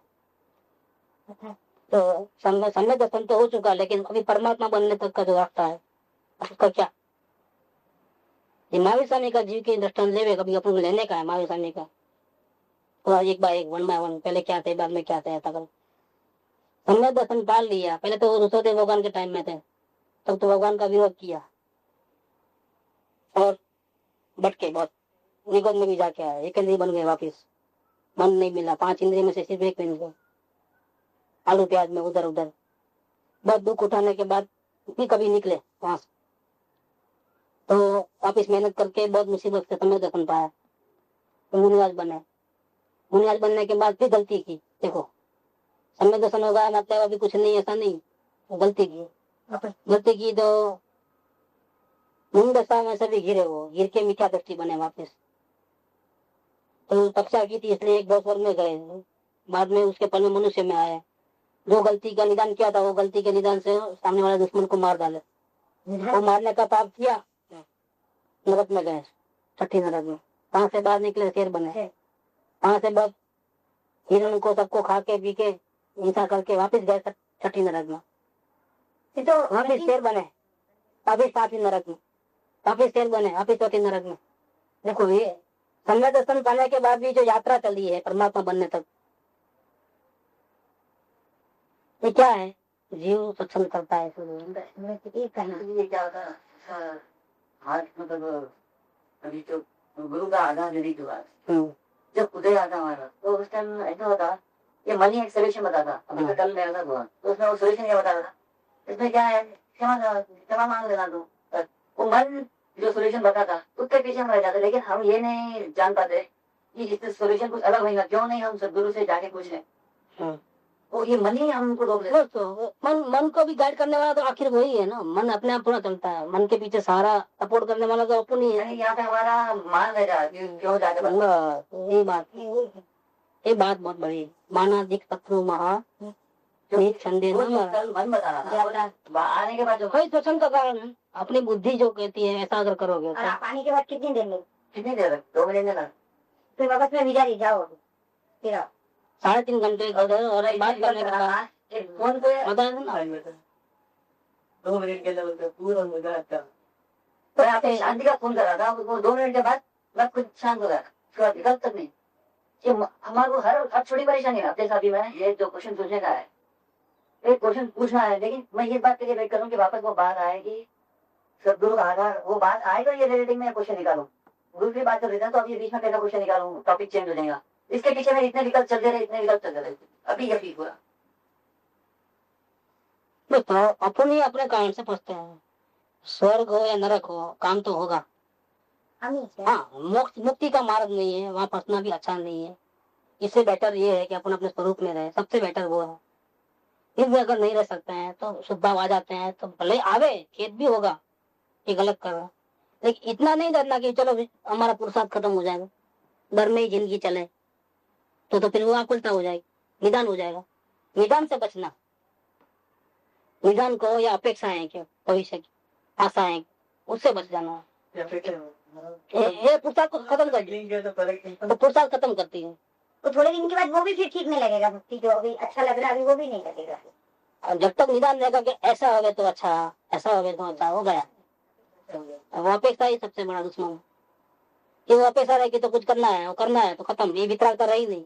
तो समय दर्शन तो हो चुका, लेकिन अभी परमात्मा बनने तक का जो रास्ता है उसका क्या। ये महावीर स्वामी का जीव की दृष्टांत लेवे, कभी अपन लेने का है महावीर स्वामी का, तो एक बाय एक, वन बाय वन, पहले क्या थे बाद में क्या थे। तक समय दर्शन पाल लिया, पहले तो रुसोदेव भगवान के टाइम में थे, तब तो भगवान का विरोध किया और भटके बहुत, निगम में भी जाके आए, एक इंद्रिय बन गए वापिस, मन नहीं मिला, 5 इंद्रिय में से सिर्फ एक मिल गए, आलू प्याज में उधर उधर, बहुत दुख उठाने के बाद भी कभी निकले वहां से, तो वापिस मेहनत करके बहुत मुसीबत से समय दर्शन पाया, तो मुनिराज बने। मुनिराज बनने के बाद फिर गलती की, देखो समय दर्शन होगा मतलब अभी कुछ नहीं, ऐसा नहीं, गलती की तो मुनि दशा में सभी गिरे, वो गिर के मिथ्या दृष्टि बने वापस। तो तपस्या की थी इसलिए एक बहुत वर्ग में गए, बाद में उसके पल में मनुष्य में आए। जो गलती का निदान किया था वो गलती के निदान से सामने वाले दुश्मन को मार डाले, वो मारने का पाप किया, नरक में गए, छठी नरक में। वहां से बाहर निकले शेर बने, वहां से बस फिर उनको सबको खा के पी के हिंसा करके वापस गए छठी नरक में। ये तो वापिस शेर बने, वापिस पांचवी नरक में, वापिस शेर बने, वापिस चौथी नरक में। देखो ये समय दर्शन पाने के बाद भी जो यात्रा चली है परमात्मा बनने तक, ये क्या है? जीव सत्संग करता है। ये कहना ये क्या होता है हाथ मतलब अभी तो गुरु का आधार देने के बाद जब उदय आता हमारा तो उस टाइम ऐसा होता ये मन ही एक सोल्यूशन बताता। अभी तो कल मेरा था हुआ तो उसमें वो सोल्यूशन क्या बता था, इसमें क्या है क्षमा मांग लेना तू। वो मन जो सोल्यूशन बताता उसके पीछे हम रह जाते, लेकिन हम ये नहीं जान पाते कि इससे सोल्यूशन कुछ अलग होगा। क्यों नहीं हम सदगुरु से जाके पूछ लें, वो ये मन ही हमको रोक लेता। तो मन को भी गाइड करने वाला तो आखिर वही है ना। मन अपने आप थोड़ा चलता है, मन के पीछे सारा सपोर्ट करने वाला तो अपन ही है। यहाँ पे हमारा मान रह जाए क्यों जाके ये बात बहुत बड़ी। माना दिख शत्रु महा संदेह मन बता रहा था आने के बाद जो वही स्वच्छंद का कारण है। अपनी बुद्धि जो कहती है ऐसा अगर करोगे और आप आने के बाद कितनी देर में? कितनी देर तक 2 महीने लगा फिर वापस में विचारी जाओ फिर आओ। 3.5 घंटे और बात करने का बाद एक फोन पे बता देना 2 मिनट के लिए पूरा मजा आता। तो आपने शांति का फोन करा था, वो 2 मिनट के बाद मैं खुद शांत हो गया, उसके बाद निकल तक नहीं। ये हमारे को हर छोटी परेशानी है। अपने साथ भी मैं ये जो क्वेश्चन पूछने का है, एक क्वेश्चन पूछना है, लेकिन मैं ये बात के लिए वेट करूँ कि वापस वो बात आएगी सदगुरु का आधार, वो बात आएगा ये रिलेटिंग में क्वेश्चन निकालूं। गुरु की बात कर रहे थे तो अभी बीच में पहला क्वेश्चन निकालूं, टॉपिक चेंज हो जाएगा। इसके पीछे में इतने विकल्प चलते रहे, इतने विकल्प चलते रहे, अभी पूरा तो अपन ही अपने कारण से फंसते हैं। स्वर्ग हो या नरक हो काम तो होगा। हाँ, मुक्ति का मार्ग नहीं है, वहाँ फंसना भी अच्छा नहीं है। इससे बेटर ये है कि अपन अपने स्वरूप में रहे, सबसे बेटर वो है। फिर भी अगर नहीं रह सकते हैं तो शुभ भाव आ जाते हैं तो भले आवे, खेद भी होगा कि गलत कर रहा, लेकिन इतना नहीं डरना कि चलो हमारा पुरुषार्थ खत्म हो जाएगा, डर में ही जिंदगी चले तो फिर वो आकुलता हो जाएगी, निदान हो जाएगा। निदान से बचना, निदान को या अपेक्षाएं क्या भविष्य की आशाएं, उससे बच जाना। ये पुरुषार्थ को खत्म कर दी तो पुरुषार्थ खत्म करती है। तो थोड़े दिन के बाद वो भी फिर ठीक नहीं लगेगा। भक्ति जो अभी अच्छा लग रहा है अभी वो भी नहीं लगेगा। और जब तक निदान रहेगा कि ऐसा हो तो अच्छा, ऐसा हो तो अच्छा, हो गया। वो अपेक्षा ही सबसे बड़ा दुश्मन है कि वो अपेक्षा रहेगी तो कुछ करना है, वो करना है तो खत्म। ये वितरागता रही नहीं,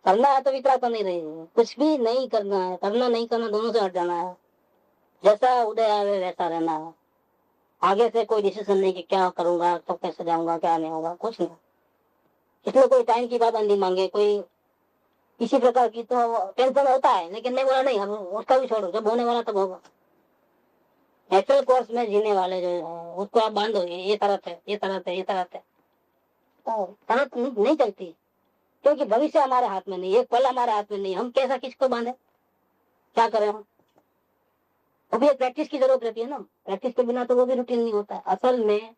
करना है तो वितरागता नहीं रही। कुछ भी नहीं करना है, करना नहीं करना दोनों से हट जाना है। जैसा उदय आवे वैसा रहना है। आगे से कोई डिसीजन नहीं कि क्या करूंगा तो कैसे जाऊंगा, क्या नहीं होगा, कुछ नहीं। इसलिए कोई टाइम की पाबंदी नहीं मांगे, कोई किसी प्रकार की तो टेंशन होता है, लेकिन नहीं बोला नहीं, हम उसका भी छोड़ो, जब होने वाला तब होगा। नेचुरल कोर्स में जीने वाले जो है उसको आप बांधो, ये तरफ है, ये तरफ है, ये तरफ है, तरफ नहीं चलती, क्योंकि भविष्य हमारे हाथ में नहीं, एक पल हमारे हाथ में नहीं। हम कैसा किसको बांधे, क्या करें हम? वो भी एक प्रैक्टिस की जरूरत रहती है ना। प्रैक्टिस के बिना तो वो भी रूटीन नहीं होता है। असल में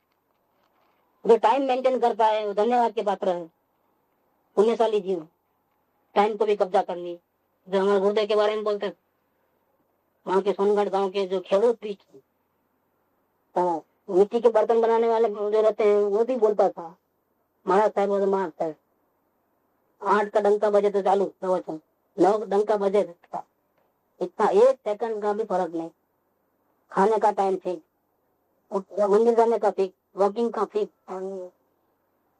जो टाइम मेंटेन कर पाए वो धन्यवाद के पात्र है, पुण्यशाली जीव। टाइम को भी कब्जा कर ली। जो हमारे गुरुदेव के बारे में बोलते हैं, वहाँ के सोनगढ़ गांव के जो खेड़ूत भी, तो मिट्टी के बर्तन बनाने वाले जो रहते हैं वो भी बोलता था, महाराज साहब वो महाराज साहब 8 का डंका बजे तो चालू प्रवचन, 9 डंका बजे इतना 1 सेकंड का भी फर्क नहीं। खाने का टाइम ठीक, मंदिर जाने का ठीक, वॉकिंग का ठीक।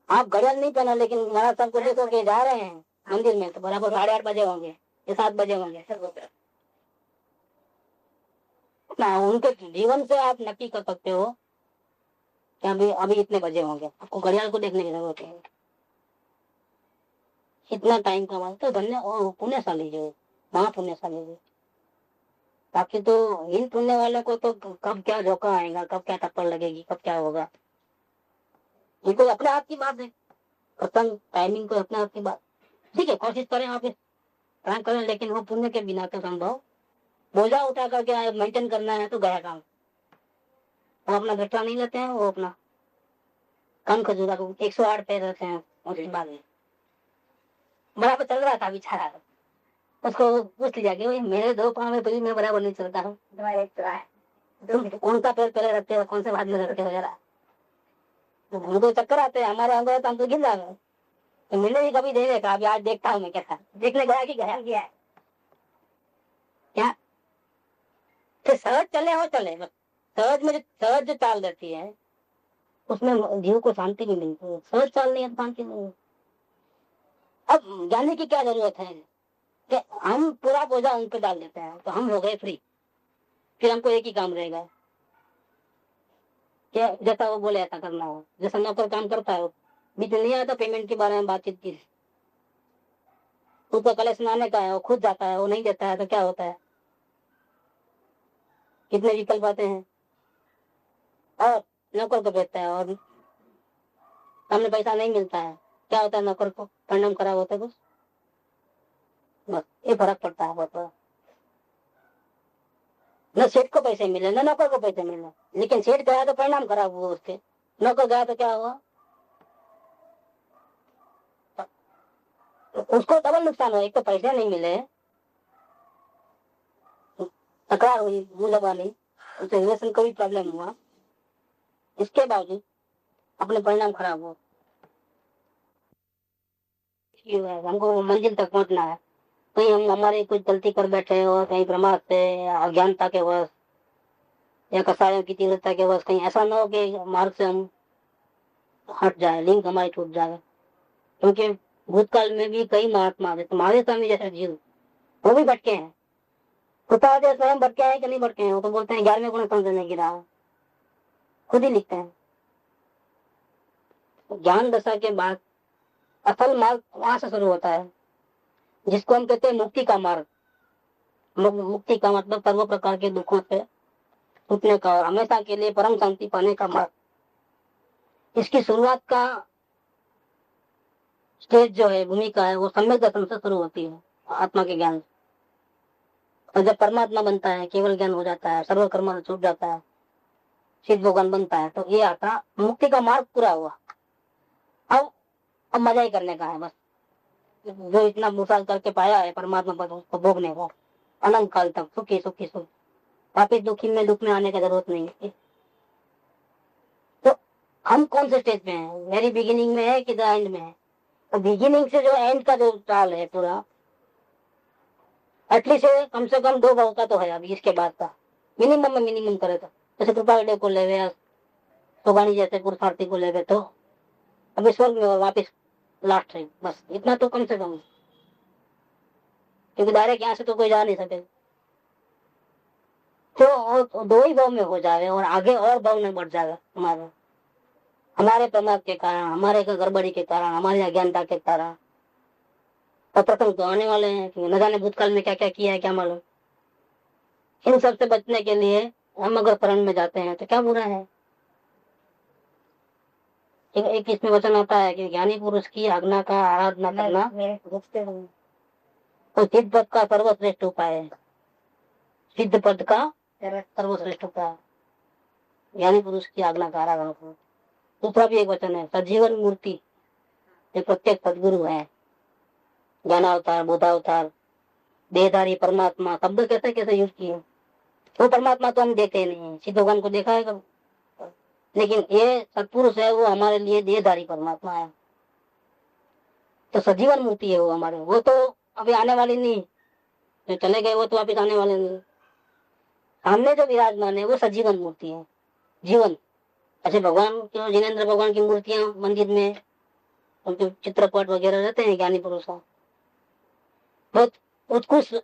आप घड़ियाल नहीं पहना, लेकिन महाराज साहब को देखो के जा रहे हैं मंदिर में तो बराबर 8:30 बजे होंगे या 7 बजे होंगे ना। उनके जीवन से आप नक्की कर सकते हो कि अभी इतने बजे होंगे। आपको घड़ियाल को देखने की जरूरत है। इतना टाइम का तो धन्य पुण्यशाली जो महापुण्यशाली जो। बाकी तो इन पुण्य वाले को तो कब क्या धोखा आएगा, कब क्या टक्कर लगेगी, कब क्या होगा, ये कोई अपने हाथ की बात है। प्रसंग टाइमिंग को अपने हाथ की बात। ठीक है, कोशिश करें आप ट्राई करें, लेकिन वो पुण्य के बिना तो संभव। बोझा उठा करके मेंटेन करना है तो गया काम। वो अपना घटना नहीं लेते हैं, वो अपना कम खजूरा को 108 पे रहते हैं। उसके बाद बराबर चल रहा था बेचारा, उसको पूछ लिया कि मेरे 2 पाँव में फिर मैं बराबर नहीं चलता हूँ, कौन सा पैर पहले रखते हो, कौन से बाद में रखते हो जरा। तो हमको चक्कर आते हैं, हमारे अंदर तो हम तो गिर जाएंगे। तो मिलने भी कभी दे देगा। अभी आज देखता हूँ मैं कैसा देखने गया कि गया क्या। तो सहज चले हो चले, बस सहज में सहज जो चाल रहती है उसमें जीव को शांति भी मिलती है। सहज चाल नहीं है तो शांति नहीं है। अब जानने की क्या जरूरत है कि हम पूरा बोझा उन पे डाल देते हैं तो हम हो गए फ्री। फिर हमको एक ही काम रहेगा कि जैसा वो बोले ऐसा करना हो। जैसा नौकर काम करता है, बीच में नहीं आता पेमेंट के बारे में बातचीत की, उसको कलेक्शन सुनाने का है, वो खुद जाता है, वो नहीं देता है तो क्या होता है। कितने विकल्प आते हैं। और नौकर को भेजता है और सामने पैसा नहीं मिलता है, क्या होता है, नौकर को परिणाम खराब होता है कुछ। बस ये फर्क पड़ता है बहुत बड़ा। न सेठ को पैसे मिले न नौकर को पैसे मिले, लेकिन सेठ गया तो परिणाम खराब हुआ उसके, नौकर गया तो क्या हुआ, उसको डबल नुकसान हुआ। एक तो पैसे नहीं मिले, तकरार हुई मूल्य वाली, उसे रिलेशन को भी प्रॉब्लम हुआ, इसके बावजूद अपने परिणाम खराब हुआ। हमको मंजिल तक पहुंचना है, कहीं हम हमारी कुछ गलती कर बैठे और कहीं प्रमाद से अज्ञानता के वश या कसायों की तीव्रता के वश कहीं ऐसा ना हो कि मार्ग से हम हट जाए, लिंक हमारी टूट जाए। क्योंकि भूतकाल में भी कई महात्मा जैसे महावीर स्वामी जैसे जीव वो भी भटके हैं। खुदा स्वयं भटके हैं कि नहीं भटके हैं, वो तो बोलते हैं 11वें गुण समझने की राह, खुद ही लिखते हैं। ज्ञान दशा के बाद असल मार्ग वहां से शुरू होता है जिसको हम कहते हैं मुक्ति का मार्ग। मुक्ति का मतलब सर्व प्रकार के दुखों से छूटने का और हमेशा के लिए परम शांति पाने का मार्ग। इसकी शुरुआत का स्टेज जो है, भूमिका है, वो सम्यक दर्शन से शुरू होती है, आत्मा के ज्ञान से। और जब परमात्मा बनता है, केवल ज्ञान हो जाता है, सर्व कर्म से छूट जाता है, सिद्ध भगवान बनता है, तो ये आता मुक्ति का मार्ग पूरा हुआ। अब मजा ही करने का है बस। जो इतना मुसाल करके पाया है परमात्मा पद उसको भोगने का, अनंत काल तक सुखी सुखी सुख, वापिस दुखी में दुख में आने की जरूरत नहीं है। तो हम कौन से स्टेज में हैं, वेरी बिगिनिंग में है कि द एंड में है। तो बिगिनिंग से जो एंड का जो चाल है पूरा, एटलीस्ट कम से कम 2 भाव का तो है अभी इसके बाद का, मिनिमम में मिनिमम करे तो। जैसे कृपा को ले सोगानी जैसे पुरुषार्थी को ले तो अभी स्वर्ग में वापिस लास्ट है, बस इतना तो कम से कम, क्योंकि डायरेक्ट यहाँ से तो कोई जा नहीं सके। तो 2 ही भाव में हो जाए और आगे और भाव में बढ़ जाएगा हमारे प्रमाद के कारण, हमारे गड़बड़ी के कारण, हमारी अज्ञानता के कारण। और प्रथम तो आने वाले हैं कि न जाने भूतकाल में क्या क्या किया है क्या मालूम। इन सब से बचने के लिए हम अगर शरण में जाते हैं तो क्या बुरा है। एक इसमें वचन आता है कि ज्ञानी पुरुष की आज्ञा का आराधना करना तो सिद्ध पद का सर्वश्रेष्ठ उपाय है। सिद्ध पद का सर्वश्रेष्ठ उपाय ज्ञानी पुरुष की आज्ञा का आराधना करना। दूसरा भी एक वचन है, सजीवन मूर्ति जो प्रत्येक सदगुरु है, ज्ञानावतार, बोधावतार, देहधारी परमात्मा, शब्द कैसे कैसे यूज किए। वो परमात्मा तो हम देखते नहीं है, सिद्ध भगवान को देखा है कब, लेकिन ये सत्पुरुष है, वो हमारे लिए देहधारी परमात्मा है। तो सजीवन मूर्ति है वो हमारे, वो तो अभी आने वाली नहीं, जो चले गए वो तो वापिस आने वाले नहीं। हमने जो विराजमान है वो सजीवन मूर्ति है, जीवन। ऐसे भगवान जो जिनेन्द्र भगवान की मूर्तियां मंदिर में, उनके चित्रपट वगैरह रहते हैं ज्ञानी पुरुष का, बहुत उत्कृष्ट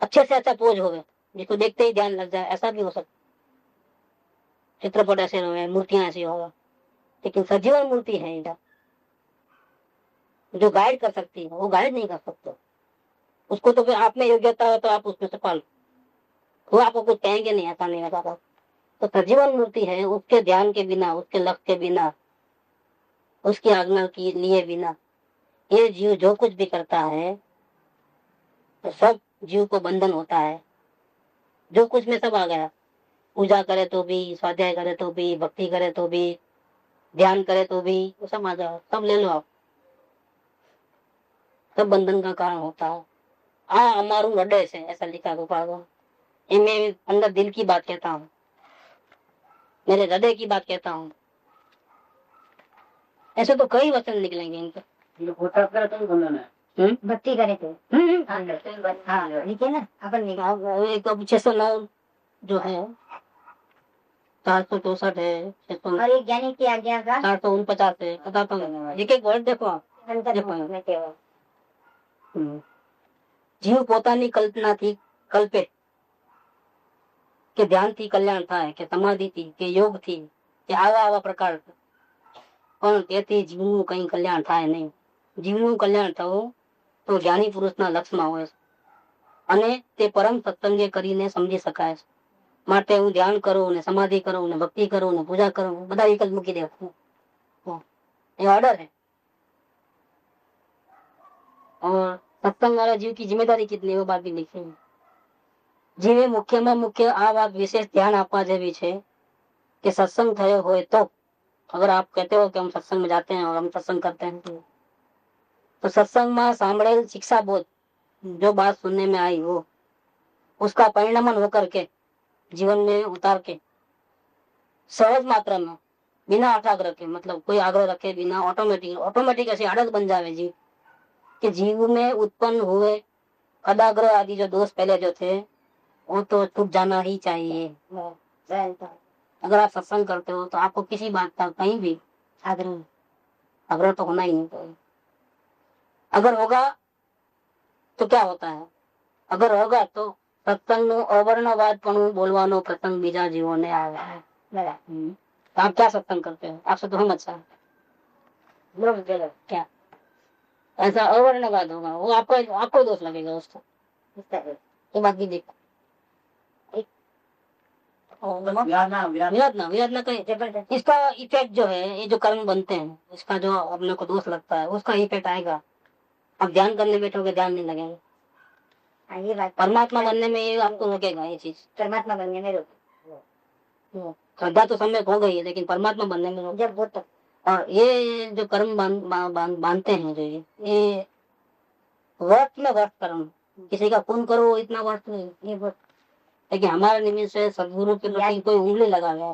अच्छे से अच्छा पोज हो, जिसको देखते ही ध्यान लग जाए, ऐसा भी हो सकता। चित्रपट ऐसे हो, मूर्तियां ऐसी होगा, लेकिन सजीवन मूर्ति है इधर जो गाइड कर सकती है, वो गाइड नहीं कर सकते उसको। तो फिर आप में योग्यता हो तो आप उसमें से पाल, वो आपको कुछ कहेंगे नहीं, ऐसा नहीं होता। तो सजीवन मूर्ति है, उसके ध्यान के बिना, उसके लक्ष्य के बिना, उसकी आज्ञा के लिए बिना ये जीव जो कुछ भी करता है तो सब जीव को बंधन होता है। जो कुछ में सब आ गया, पूजा करे तो भी, स्वाध्याय करे तो भी, भक्ति करे तो भी, ध्यान करे तो भी, वो सब आ जाओ, सब ले लो आप, सब बंधन का कारण होता है। हमारू हृदय से, ऐसा लिखा गोपाल। मैं अंदर दिल की बात कहता हूँ, मेरे हृदय की बात कहता हूँ। ऐसे तो कई वचन निकलेंगे इनके। भक्ति करे थे। हाँ लिखे ना अपन लिखे। एक तो 609 जो है, 464 है, 600 और एक ज्ञानी की आज्ञा का 449 है, बताता हूँ एक एक वर्ड देखो आप। अंतर्मुख केवल। જીવ પોતાની કલ્પનાથી કલ્પે કે ધ્યાનથી કલ્યાણ થાય, કે સમાધિથી, કે યોગથી, કે આવા આવા પ્રકાર, પણ તેથી જીવનું કઈ કલ્યાણ થાય નહીં. જીવનું કલ્યાણ થવું તો જ્ઞાની પુરુષના લક્ષમાં હોય છે અને તે પરમ સત્સંગે કરીને સમજી શકાય છે. માટે હું ધ્યાન કરું ને સમાધિ કરું ને ભક્તિ કરું ને પૂજા કરું, બધા વિકલ્પ મૂકી દે. ये ऑर्डर है. और सत्संग वाला जीव की जिम्मेदारी कितनी है वो बात भी लिखी है. जीवे मुख्यમાં મુખ્ય આ વાત વિશેષ ध्यान આપવા જેવી છે कि सत्संग થયો હોય तो, अगर आप कहते हो कि हम सत्संग में जाते हैं और हम सत्संग करते हैं, तो सत्संग में सांभळेल शिक्षा बोध जो बात सुनने में आई वो उसका परिणमन होकर के जीवन में उतार के सहज मात्रा में बिना अठाग्रह के, मतलब कोई आग्रह रखे बिना ऑटोमेटिक ऐसी आदत बन जावे जीव कि जीव में उत्पन्न हुए अदाग्रह आदि जो दोष पहले जो थे वो तो छूट जाना ही चाहिए. अगर आप सत्संग करते हो तो आपको किसी बात का कहीं भी आग्रह तो होना ही नहीं. अगर होगा तो क्या होता है, अगर होगा तो सत्संग अवर्णवादपणु बोलवानो प्रसंग बीजा जीवों ने आया है. तो आप क्या सत्संग करते हो, आपसे तो हम अच्छा है क्या, ऐसा अवर्णवाद होगा वो आपको दोष लगेगा उसको. ये बात भी देखो. विराट ना कहीं इसका इफेक्ट जो है, ये जो कर्म बनते हैं इसका जो अपने को दोष लगता है उसका इफेक्ट आएगा. अब ध्यान करने बैठोगे ध्यान नहीं लगेगा. ये बात परमात्मा बनने में ये आपको रोकेगा. ये चीज परमात्मा बनने में श्रद्धा तो सम्यक हो गई है लेकिन परमात्मा बनने में जब वो तक. और ये जो कर्म बांधते हैं जो ये वर्ष में वर्ष कर्म, किसी का खून करो इतना वर्ष नहीं, ये वर्ष. लेकिन हमारे निमित्त से सदगुरु के प्रति कोई उंगली लगा गया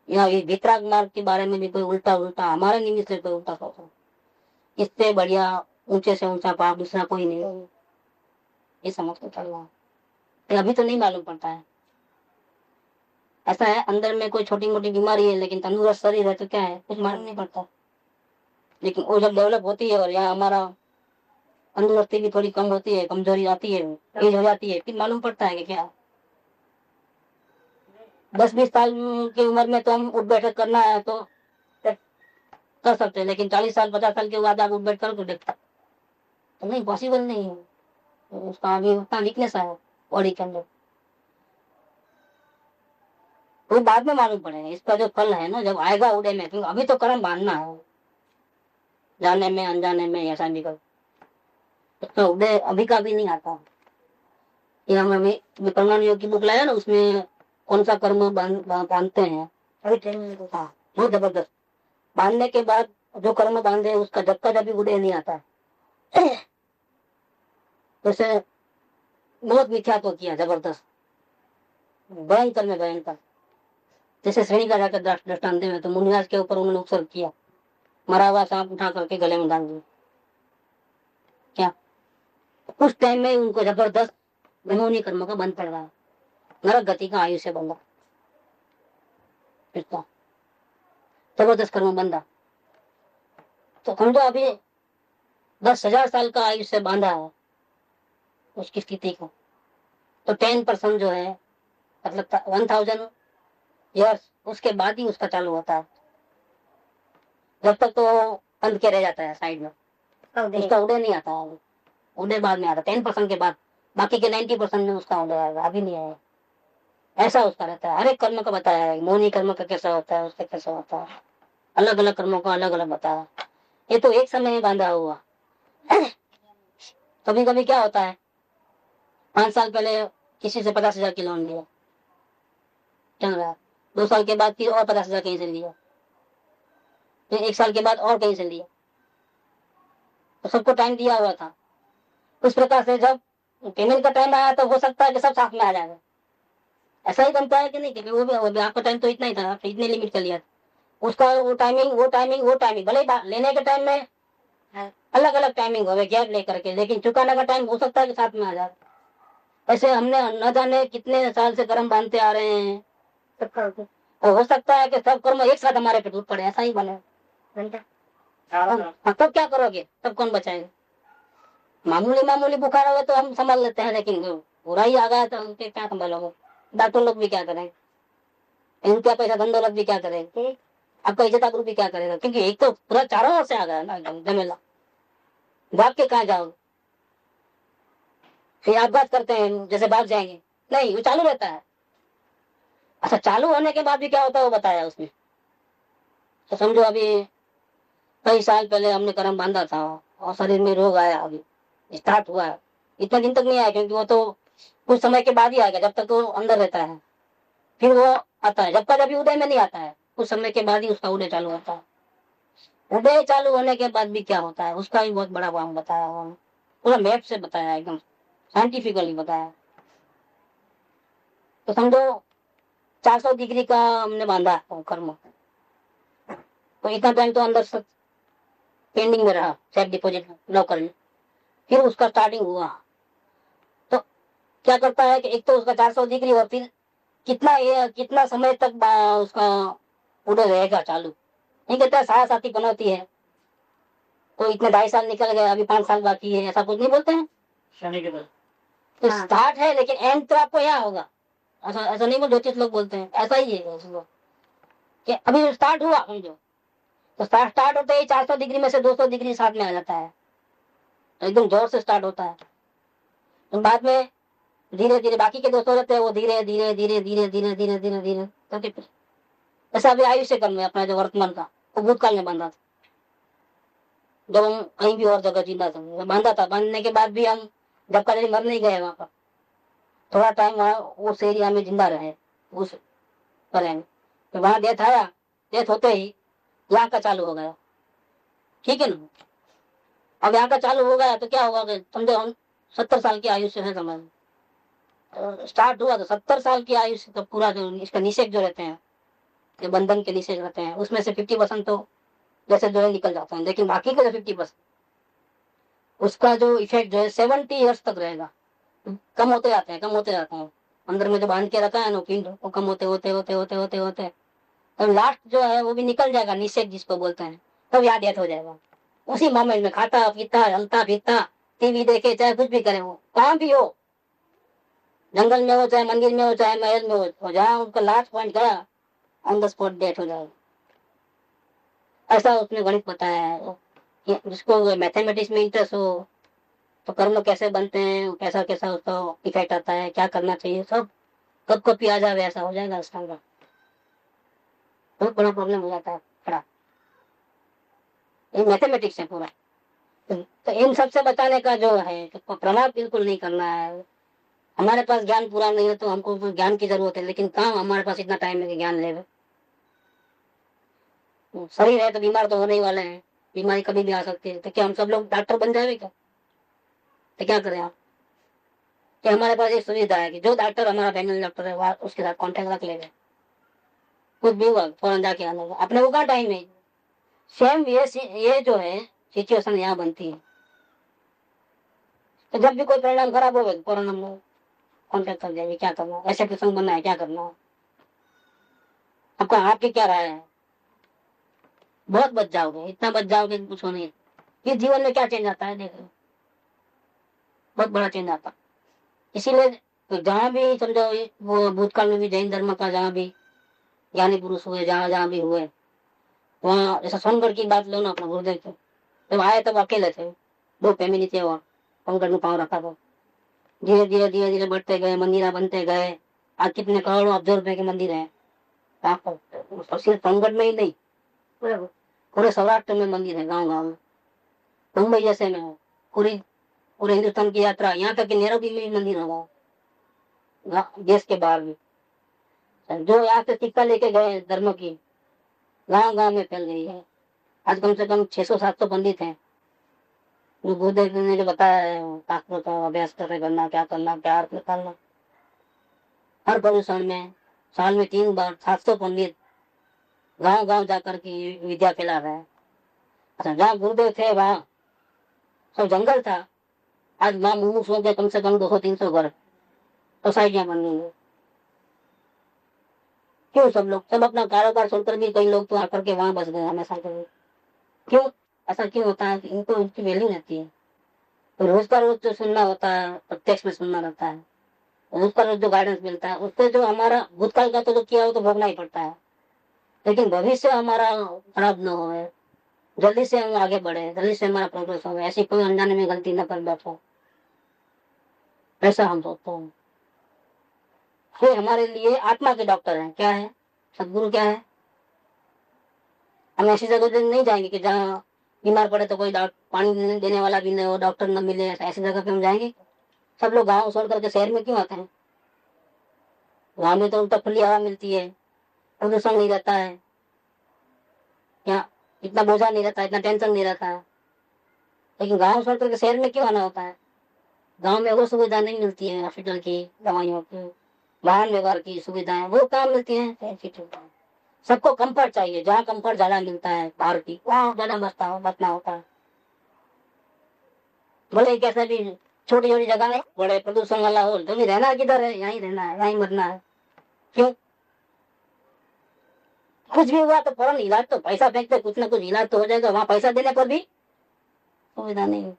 या ये वितराग मार्ग के बारे में भी कोई उल्टा हमारे निमित्त से कोई उल्टा सोचा, इससे बढ़िया ऊंचे से ऊंचा पाप दूसरा कोई नहीं. ये समझ के चल रहा, अभी तो नहीं मालूम पड़ता है. ऐसा है अंदर में कोई छोटी मोटी बीमारी है लेकिन तंदुरुस्त शरीर है तो क्या है, कुछ मालूम नहीं पड़ता. लेकिन वो जब डेवलप होती है और यहाँ हमारा तंदुरुस्ती भी थोड़ी कम होती है, कमजोरी आती है, एज हो जाती है, फिर मालूम पड़ता है कि क्या 10-20 साल की उम्र में तो हम उठ बैठक करना है तो कर सकते हैं, लेकिन 40 साल 50 साल के बाद आप उठ बैठ करो तो देखता तो नहीं, पॉसिबल नहीं है. उसका अभी उतना वीकनेस है बॉडी के अंदर, वो बाद में मालूम पड़ेगा. इसका जो फल है ना जब आएगा उड़े में, क्योंकि अभी तो कर्म बांधना है, जाने में अनजाने में ऐसा भी कर तो उदय अभी का भी नहीं आता. ये हम अभी विपंगन योग की बुक लाया ना, उसमें कौन सा कर्म बांधते हैं अभी ट्रेनिंग. हाँ बहुत जबरदस्त. बांधने के बाद जो कर्म बांधे उसका जब का जब भी उदय नहीं आता. जैसे बहुत मिथ्यात्व किया जबरदस्त, भयंकर में भयंकर. जैसे श्रेणी का जाकर दृष्टांत में तो मुनिराज के ऊपर उन्होंने उत्सर्ग किया, मरा हुआ सांप उठा करके गले में डाल दिया. क्या उस टाइम में उनको जबरदस्त घनौनी कर्म का बंद पड़ रहा है, नरक गति का आयुष्य बंधा, जबरदस्त कर्म बंधा. तो समझो अभी 10,000 साल का आयुष्य बांधा है उसकी स्थिति को, तो 10% जो है मतलब 1000 ईयर्स उसके बाद ही उसका चालू होता है. जब तक तो बंद के रह जाता है साइड में, उसका उदय नहीं आता है. उदय बाद में आता 10% के बाद, बाकी के 90% में उसका उदय आएगा, अभी नहीं आएगा. ऐसा उसका रहता है. हर एक कर्म का बताया है, मौनी कर्म का कैसा होता है, उसका कैसा होता है, अलग अलग कर्मों का अलग अलग बताया. ये तो एक समय में बांधा हुआ. कभी कभी क्या होता है, 5 साल पहले किसी से 50,000 की लोन लिया, चल रहा है. 2 साल के बाद फिर और 50,000 कहीं से लिया, फिर 1 साल के बाद और कहीं से लिया. तो सबको टाइम दिया हुआ था. उस प्रकार से जब पेमेंट का टाइम आया तो हो सकता है कि सब साथ में आ जाएगा. ऐसा ही बनता है कि नहीं, क्योंकि वो भी आपका टाइम तो इतना ही था, आपने इतने लिमिट कर लिया. उसका वो टाइमिंग भले ही लेने के टाइम में अलग अलग टाइमिंग हो गैप लेकर के, लेकिन चुकाने का टाइम हो सकता है कि साथ में आ जाए। ऐसे हमने न जाने कितने साल से कर्म बांधते आ रहे हैं, और हो सकता है कि सब कर्म एक साथ हमारे पे टूट पड़े, ऐसा ही बने। तब क्या करोगे, तब कौन बचाएगा? मामूली बुखार हुआ तो हम संभाल लेते हैं, लेकिन बुरा ही आ गया तो हम क्या संभालोगे? डॉक्टर लोग भी क्या करेंगे, इनका पैसा धन दौलत भी क्या करेंगे, आपका इज्जत आबरू भी क्या करेगा? क्योंकि एक तो पूरा चारों ओर से आ गया ना झमेला, भाग के कहाँ जाओगे? फिर आप बात करते हैं जैसे भाग जाएंगे, नहीं वो चालू रहता है। अच्छा, चालू होने के बाद भी क्या होता है वो बताया उसने। तो समझो अभी कई साल पहले हमने कर्म बांधा था और शरीर में रोग आया, अभी स्टार्ट हुआ है, इतने दिन तक नहीं आया क्योंकि वो तो कुछ समय के बाद ही आएगा, जब तक वो अंदर रहता है। फिर वो आता है, जब तक अभी उदय में नहीं आता है, कुछ समय के बाद ही उसका उदय चालू होता है। उदय चालू होने के बाद भी क्या होता है उसका भी बहुत बड़ा काम बताया, पूरा मैप से बताया, एकदम साइंटिफिकली बताया। तो समझो 400 डिग्री का हमने बांधा कर्म, तो इतना टाइम तो अंदर से पेंडिंग में रहा, सेफ डिपॉजिट लॉक कर। फिर उसका स्टार्टिंग हुआ तो क्या करता है कि एक तो उसका 400 डिग्री, और फिर कितना समय तक उसका उड़े रहेगा चालू, नहीं कहता है साया साथी बनती है तो इतने 2.5 साल निकल गए, अभी 5 साल बाकी है, ऐसा कुछ नहीं बोलते हैं शनि के बाद। तो स्टार्ट है लेकिन एंड तो आपको यहाँ होगा, ऐसा ऐसा नहीं बोल, ज्योतिष लोग बोलते हैं ऐसा ही है कि अभी स्टार्ट हुआ समझो, तो स्टार्ट होते ही 400 डिग्री में से 200 डिग्री साथ में आ जाता है, तो एकदम जोर से स्टार्ट होता है। तो बाद में धीरे धीरे बाकी के 200 रहते हैं, वो धीरे धीरे धीरे धीरे धीरे धीरे धीरे धीरे करके, ऐसा अभी आयुष्य कर्म में अपना जो वर्तमान का वो भूतकाल में बांधा था, जब हम कहीं भी और जगह जिंदा था बांधा था। बांधने के बाद भी हम जब कभी मर नहीं गए, वहां पर थोड़ा टाइम वहाँ उस एरिया में जिंदा रहे, उस करेंगे तो वहां डेथ आया, डेथ होते ही यहाँ का चालू हो गया, ठीक है ना। अब यहाँ का चालू हो गया तो क्या होगा कि समझो हम 70 साल की आयु से है, समझ स्टार्ट हुआ तो 70 साल की आयु से तो पूरा जो इसका निषेक जो रहते हैं, जो बंधन के निषेक रहते हैं, उसमें से 50% तो जैसे जो है निकल जाता है, लेकिन बाकी का जो 50% उसका जो इफेक्ट जो है 70 ईयर्स तक रहेगा। कम होते जाते हैं, कम होते जाते हैं, अंदर में जो बांध के रखा है ना पिंड, वो कम होते होते होते होते होते होते तब लास्ट जो है वो भी निकल जाएगा, निषेक जिसको बोलते हैं, तब याद याद हो जाएगा। उसी मोमेंट में खाता पीता हलता फिरता टीवी देखे, चाहे कुछ भी करे, वो कहाँ भी हो, जंगल में हो चाहे मंदिर में हो चाहे महल में हो, जहाँ उसका लास्ट पॉइंट गया ऑन द स्पॉट डेथ हो जाएगा। ऐसा उसने गणित बताया है। जिसको मैथमेटिक्स में इंटरेस्ट हो तो कर्म कैसे बनते हैं, कैसा कैसा उसका इफेक्ट आता है, क्या करना चाहिए, सब कब कॉपी आ जाए ऐसा हो जाएगा, उसका बहुत बड़ा प्रॉब्लम हो जाता है खड़ा। ये मैथमेटिक्स है पूरा। तो इन सब से बचाने का जो है तो प्रभाव बिल्कुल नहीं करना है। हमारे पास ज्ञान पूरा नहीं है तो हमको ज्ञान की जरूरत है, लेकिन कहाँ हमारे पास इतना टाइम है कि ज्ञान ले। शरीर है तो बीमार तो होने ही वाले हैं, बीमारी कभी भी आ सकती है, तो क्या हम सब लोग डॉक्टर बन जाएंगे क्या? तो क्या करें आप कि हमारे पास एक सुविधा है कि जो डॉक्टर हमारा फैमिली डॉक्टर है वह उसके साथ कॉन्टेक्ट रख लेगा, कुछ भी हुआ फौरन जाके आने का, अपने को कहाँ टाइम है। सेम ये जो है सिचुएशन यहाँ बनती है, तो जब भी कोई परिणाम खराब हो गए फौरन हम लोग कॉन्टेक्ट कर जाएंगे, क्या करना ऐसे प्रसंग बनना है, क्या करना आपका, आपकी क्या राय है? बहुत बच जाओगे, इतना बच जाओगे कि कुछ नहीं। इस जीवन में क्या चेंज आता है देखो, बहुत बड़ा चेंज आता है। इसीलिए तो जहाँ भी समझो वो भूतकाल में भी जैन धर्म का जहाँ भी ज्ञानी पुरुष हुए, जहाँ जहाँ भी हुए, वहाँ जैसा सोनगढ़ की बात लो ना, अपना गुरुदेव थे जब आए तब अकेले थे, 2 फैमिली थे, वहाँ सोनगढ़ में पाँव रखा था। धीरे धीरे धीरे धीरे बढ़ते गए, मंदिर बनते गए, आज कितने करोड़ों अब्जों रुपए के मंदिर है यहाँ पर, सिर्फ सोनगढ़ में ही नहीं पूरे सौराष्ट्र में मंदिर है, गाँव गाँव में, मुंबई जैसे में है, पूरी पूरे हिंदुस्तान की यात्रा, यहाँ तक कि नैरोबी में भी मंदिर होगा, देश के बाहर भी। जो यहाँ से शिक्षा लेके गए धर्म की, गांव गांव में फैल गई है। आज कम से कम 600-700 पंडित हैं जो गुरुदेव ने जो बताया है, शास्त्रों का अभ्यास करना, क्या करना, क्या अर्थ निकालना। हर प्रदूषण में साल में 3 बार 700 पंडित गांव गांव जाकर के विद्या फैला रहे हैं। अच्छा, जहाँ गुरुदेव थे वहाँ सब जंगल था, आज वहाँ मुमुक्षुओं के कम से कम 200-300 घर सोसाइटियां बन गई है। क्यों सब लोग सब अपना कारोबार छोड़कर भी कई लोग तो आकर के वहां बस गए हमेशा के लिए। क्यों ऐसा क्यों होता है कि इनको उनकी वैल्यू रहती है। तो रोज का रोज जो सुनना होता है, प्रत्यक्ष में सुनना रहता है, रोज का रोज जो गाइडेंस मिलता है, उससे जो हमारा भूतकाल का तो जो किया हो तो भोगना ही पड़ता है, लेकिन भविष्य हमारा खराब न हो, जल्दी से हम आगे बढ़े, जल्दी से हमारा प्रोग्रेस हो, ऐसी कोई अनजाने में गलती न कर बैठो, ऐसा हम सोचते हैं। ये हमारे लिए आत्मा के डॉक्टर हैं। क्या है सदगुरु, क्या है? हम ऐसी जगह नहीं जाएंगे कि जहाँ बीमार पड़े तो कोई पानी देने वाला भी नहीं हो, डॉक्टर न मिले, ऐसी जगह पे हम जाएंगे। सब लोग गाँव छोड़ करके शहर में क्यों आते हैं? गाँव में तो उल्टा खुली हवा मिलती है, प्रदूषण नहीं रहता है, यहाँ इतना बोझा नहीं रहता, इतना टेंशन नहीं रहता है। लेकिन गाँव छोड़ करके शहर में क्यों आना होता है? गाँव में वो सुविधा नहीं मिलती है, हॉस्पिटल की, दवाइयों की, वाहन व्यवहार की सुविधाएं, वो काम मिलती है। सबको कंफर्ट चाहिए, जहाँ कंफर्ट ज्यादा मिलता है बाहर की, वहाँ ज्यादा बचना होता है। भले कैसे भी छोटी छोटी जगह में बड़े प्रदूषण वाला हो, तो भी रहना किधर है? यहीं रहना है, यहीं मरना है। क्यों? कुछ भी हुआ तो फौरन इलाज, तो पैसा फेंकते कुछ ना कुछ इलाज तो हो जाएगा, वहां पैसा देने पर भी सुविधा नहीं है।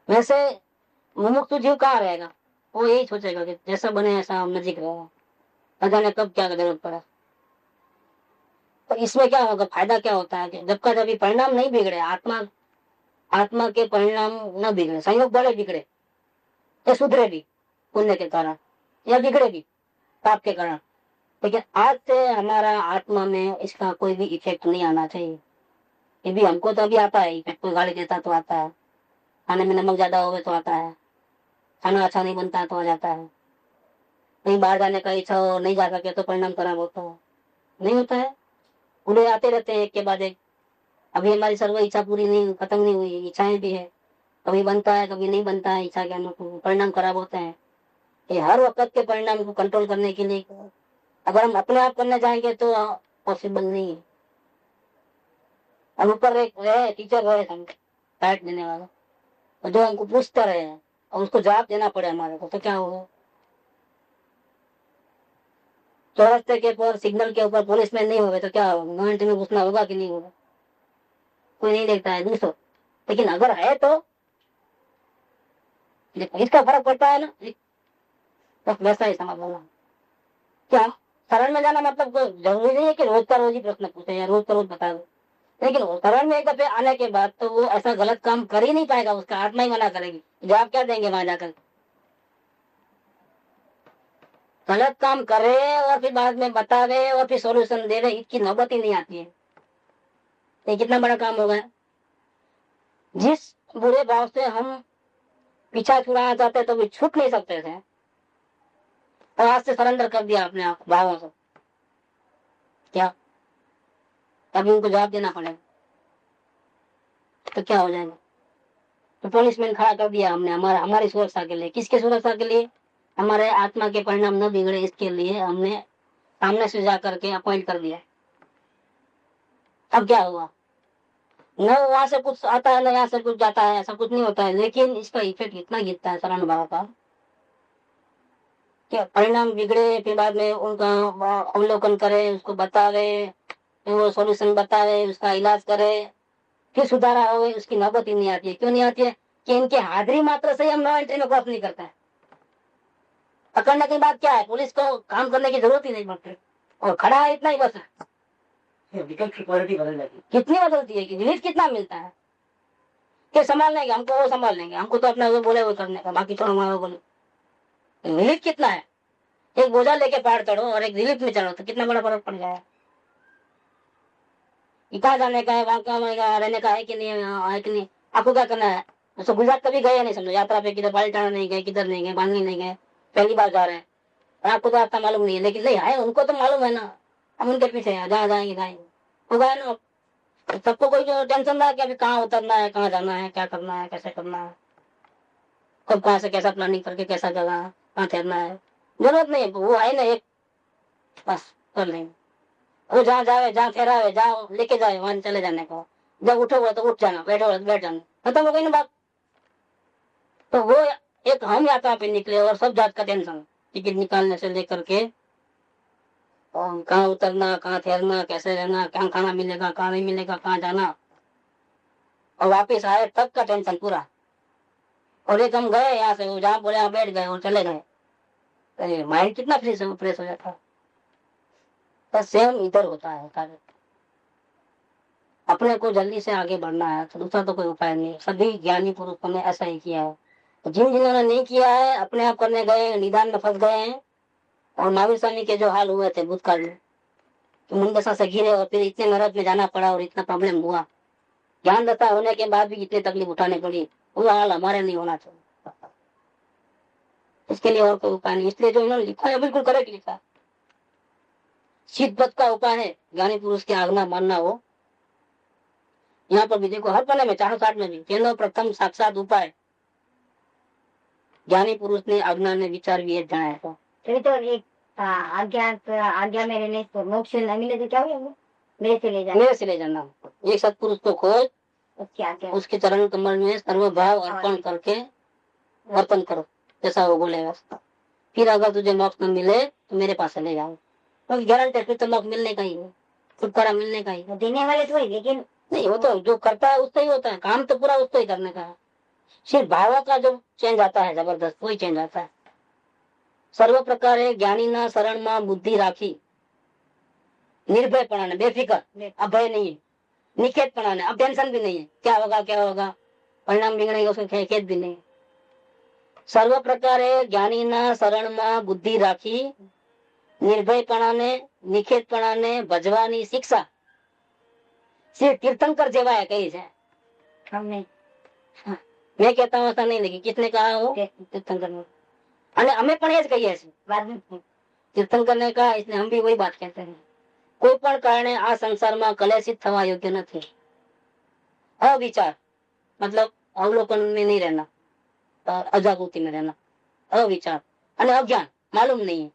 वैसे मुमुक्षु जीव कहाँ रहेगा? वो यही सोचेगा कि जैसा बने ऐसा हम नजीक रहेगा, न जाने कब क्या जरूरत पड़ा। तो इसमें क्या होगा, फायदा क्या होता है कि जब का जब परिणाम नहीं बिगड़े, आत्मा के परिणाम न बिगड़े, संयोग बड़े बिगड़े या सुधरे भी पुण्य के कारण या बिगड़े भी पाप के कारण, लेकिन आज से हमारा आत्मा में इसका कोई भी इफेक्ट नहीं आना चाहिए। ये भी हमको तो अभी आता है इफेक्ट, कोई गाली देता तो आता है, खाने में नमक ज्यादा हो तो आता है, खाना अच्छा नहीं बनता तो आ जाता है, कहीं बाहर जाने का इच्छा हो नहीं जा सके तो परिणाम खराब होता है, नहीं होता है। उन्हें आते रहते हैं एक के बाद एक। अभी हमारी सर्व इच्छा पूरी नहीं, खत्म नहीं हुई, इच्छाएं भी है, कभी बनता है कभी नहीं बनता है, इच्छा के अनुकूल परिणाम खराब होते हैं। ये हर वक्त के परिणाम को कंट्रोल करने के लिए अगर हम अपने आप करने जाएंगे तो पॉसिबल नहीं है। अब ऊपर एक है टीचर है डाइट देने वाला, और जो हमको पूछता रहे और उसको जवाब देना पड़े हमारे को, तो क्या होगा? चौरास्ते के ऊपर सिग्नल के ऊपर पुलिसमैन नहीं होगा तो क्या होगा? 9 घंटे में घुसना होगा कि नहीं होगा? कोई नहीं देखता है दूसरों, लेकिन अगर है तो इसका फर्क पड़ता है ना। बस वैसा ही समझ लो। क्या शरण में जाना मतलब जरूरी नहीं है कि रोज का रोज ही प्रश्न पूछे या रोज का रोज बता दो, लेकिन शरण में एक दफे आने के बाद तो वो ऐसा गलत काम कर ही नहीं पाएगा, उसका आत्मा ही मना करेगी। जवाब क्या देंगे वहां जाकर? गलत काम करे और फिर बाद में बतावे और फिर सॉल्यूशन दे रहे, इसकी नौबत ही नहीं आती है। ये कितना बड़ा काम होगा। जिस बुरे भाव से हम पीछा छुड़ाना चाहते तो भी छूट नहीं सकते थे, और आज से सरेंडर कर दिया अपने आप भावों से, क्या अभी उनको जवाब देना पड़ेगा तो क्या हो जाएगा? तो पुलिसमैन खड़ा कर दिया हमने हमारी सुरक्षा के लिए। किसके सुरक्षा के लिए? हमारे आत्मा के परिणाम न बिगड़े इसके लिए हमने सामने से जा करके अपॉइंट कर दिया। अब क्या हुआ? न वहां से कुछ आता है न यहाँ से कुछ जाता है, ऐसा कुछ नहीं होता है, लेकिन इसका इफेक्ट इतना गिरता है शरण भाव का, क्या परिणाम बिगड़े फिर बाद में उनका अवलोकन करे, उसको बतावे, फिर वो सॉल्यूशन बतावे, उसका इलाज करे, फिर सुधारा हो, उसकी नौबत ही नहीं आती है। क्यों नहीं आती है? कि इनके हाजिरी मात्र से हम 9 घंटे में क्रॉस नहीं करता है। पकड़ने के बाद क्या है, पुलिस को काम करने की जरूरत ही नहीं पड़ती, और खड़ा है इतना ही बस। विकल्प की क्वालिटी बदल जाती है, कितनी बदलती है कि रिलीफ कितना मिलता है कि संभाल लेंगे हमको, वो संभाल लेंगे हमको, तो अपना वो बोले वो करने का, बाकी छोड़ो मारो बोले। रिलीफ कितना है? एक बोझा लेके पहाड़ चढ़ो और एक रिलीफ में चढ़ो तो कितना बड़ा फर्क पड़ जाएगा। कहाँ जाने का है, वहां कहाँ रहने का है कि नहीं है कि नहीं, आपको क्या करना है? तो गुजरात कभी गए नहीं, समझो यात्रा पे, किधर पालीटाना नहीं गए, किधर नहीं गए, बांधनी नहीं गए, पहली बार जा रहे हैं, और आपको तो रास्ता मालूम नहीं है, लेकिन नहीं है उनको तो मालूम है ना, हम उनके पीछे हैं, जहाँ जाएंगे जाएंगे, हो गया ना। सबको कोई टेंशन ना कि अभी कहाँ उतरना है, कहाँ जाना है, क्या करना है, कैसे करना है, कब कहाँ से कैसा प्लानिंग करके कैसा जगह कहाँ ठहरना है, जरूरत नहीं है। वो है ना एक, बस कर लेंगे। वो जहाँ जावे, जहाँ ठहरावे, जहाँ लेके जाए वहां चले जाने को। जब उठो हुआ तो उठ जाना, बैठो हुआ तो बैठ जाना, खत्म हो गई ना बात। तो वो एक हम यात्रा पे निकले और सब जात का टेंशन, टिकट निकालने से लेकर के और कहाँ उतरना, कहाँ ठहरना, कैसे रहना, कहाँ खाना मिलेगा, कहाँ नहीं मिलेगा, कहाँ जाना, और वापिस आए तक का टेंशन पूरा। और एक हम गए यहाँ से, जहाँ बोले यहाँ बैठ गए और चले गए, तो माइंड कितना फ्रेश हो जाता है। तो सेम इधर होता है कार्य। अपने को जल्दी से आगे बढ़ना है तो दूसरा तो कोई उपाय नहीं। सभी ज्ञानी पुरुषों ने ऐसा ही किया है। तो जिन्होंने नहीं किया है, अपने आप करने गए, निदान में फंस गए हैं। और महावीर स्वामी के जो हाल हुए थे भूतकाल में, तो मुंडसा से घिरे और फिर इतने नरक में जाना पड़ा और इतना प्रॉब्लम हुआ, ज्ञान दशा होने के बाद भी इतनी तकलीफ उठानी पड़ी, वो हाल हमारे नहीं होना चाहिए। इसके लिए और कोई उपाय नहीं। इसलिए जो इन्होंने लिखा है बिल्कुल करेक्ट लिखा है। सिद्ध का उपाय है ज्ञानी पुरुष की आज्ञा मानना। हो यहाँ पर भी देखो, हर पन्ने में 460 में भी केंद्र प्रथम साक्षात उपाय ज्ञानी पुरुष ने आज्ञा ने विचार भी जनाया था। तो एक आज्ञा में रहने से मोक्ष न मिले तो क्या होगा? मेरे से ले जाना। एक सत्पुरुष को खोज, उसकी आज्ञा, उसके चरण कमल में सर्वभाव अर्पण करके वर्तन करो जैसा वो बोलेगा। फिर अगर तुझे मोक्ष न मिले तो मेरे पास चले जाओ, तो गारंटी फिर तो मोक्ष मिलने का ही है, छुटकारा मिलने का ही है। देने वाले थोड़ी, लेकिन नहीं, वो तो जो करता है उससे ही होता है, काम तो पूरा उसको ही करने का है। सिर्फ भाव का जो चेंज आता है जबरदस्त, वही चेंज आता है। सर्व प्रकारे ज्ञानी ना शरण में बुद्धि राखी, निर्भय पढ़ाने, बेफिक्र, अभय नहीं है, निखेत पढ़ाने, अब टेंशन भी नहीं है क्या होगा, परिणाम बिगड़ेगा उसमें खेत भी नहीं। सर्व प्रकारे ज्ञानी ना शरण में बुद्धि राखी, निर्भय पढ़ाने, निखेत पढ़ाने, भजवानी शिक्षा। सिर्फ तीर्थंकर जेवा है कही है, हमने मैं कहता हूँ ऐसा नहीं, लेकिन किसने कहा हो? तीर्थंकर ने। અને અમે પણ એ જ કહીએ છીએ, તીર્થંકર ને કહા, इसलिए हम भी वही बात कहते हैं। કોઈ પણ કારણે આ સંસારમાં કલેશિત થવા યોગ્ય નથી। अविचार मतलब अवलोकन में नहीं रहना, अजागृति में रहना, अविचार અને अज्ञान, मालूम नहीं है,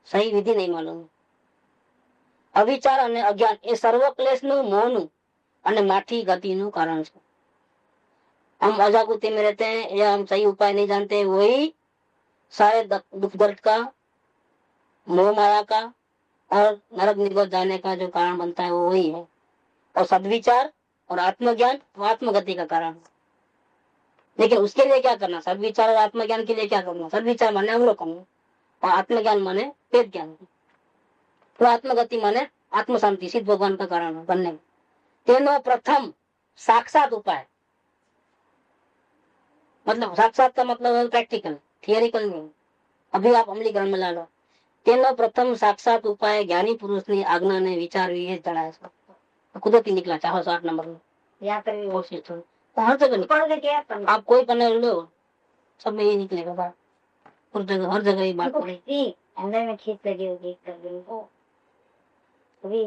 सही विधि नहीं मालूम है। अविचार અને अज्ञान એ સર્વ ક્લેશનું મોહનું અને માઠી ગતિનું કારણ છે। हम अजागृति में रहते हैं या हम सही उपाय नहीं जानते, वही सारे दुख दर्द का, मोह माया का और नरक निर्गत जाने का जो कारण बनता है वो वही है। और सद्विचार और आत्मज्ञान वो आत्मगति का कारण है। लेकिन उसके लिए क्या करना? सद्विचार और आत्मज्ञान के लिए क्या करना? सद्विचार माने अवलोकन और आत्मज्ञान माने वेद ज्ञान। तो आत्मगति माने आत्म शांति, सिद्ध भगवान का कारण बनने में। तेनो प्रथम साक्षात उपाय, मतलब साक्षात का मतलब प्रैक्टिकल, थियरिकल नहीं। अभी आप अमलीकरण में ला लो। तेनो प्रथम साक्षात उपाय ज्ञानी पुरुष ने आज्ञा ने विचार भी चढ़ाया। कुदरती निकला 408 नंबर में, यहाँ पर भी कोशिश तो हर जगह निकला। आप कोई पन्ने लो, सब में ये निकलेगा बात, हर जगह ये बात अंदर में खींच लगी होगी अभी।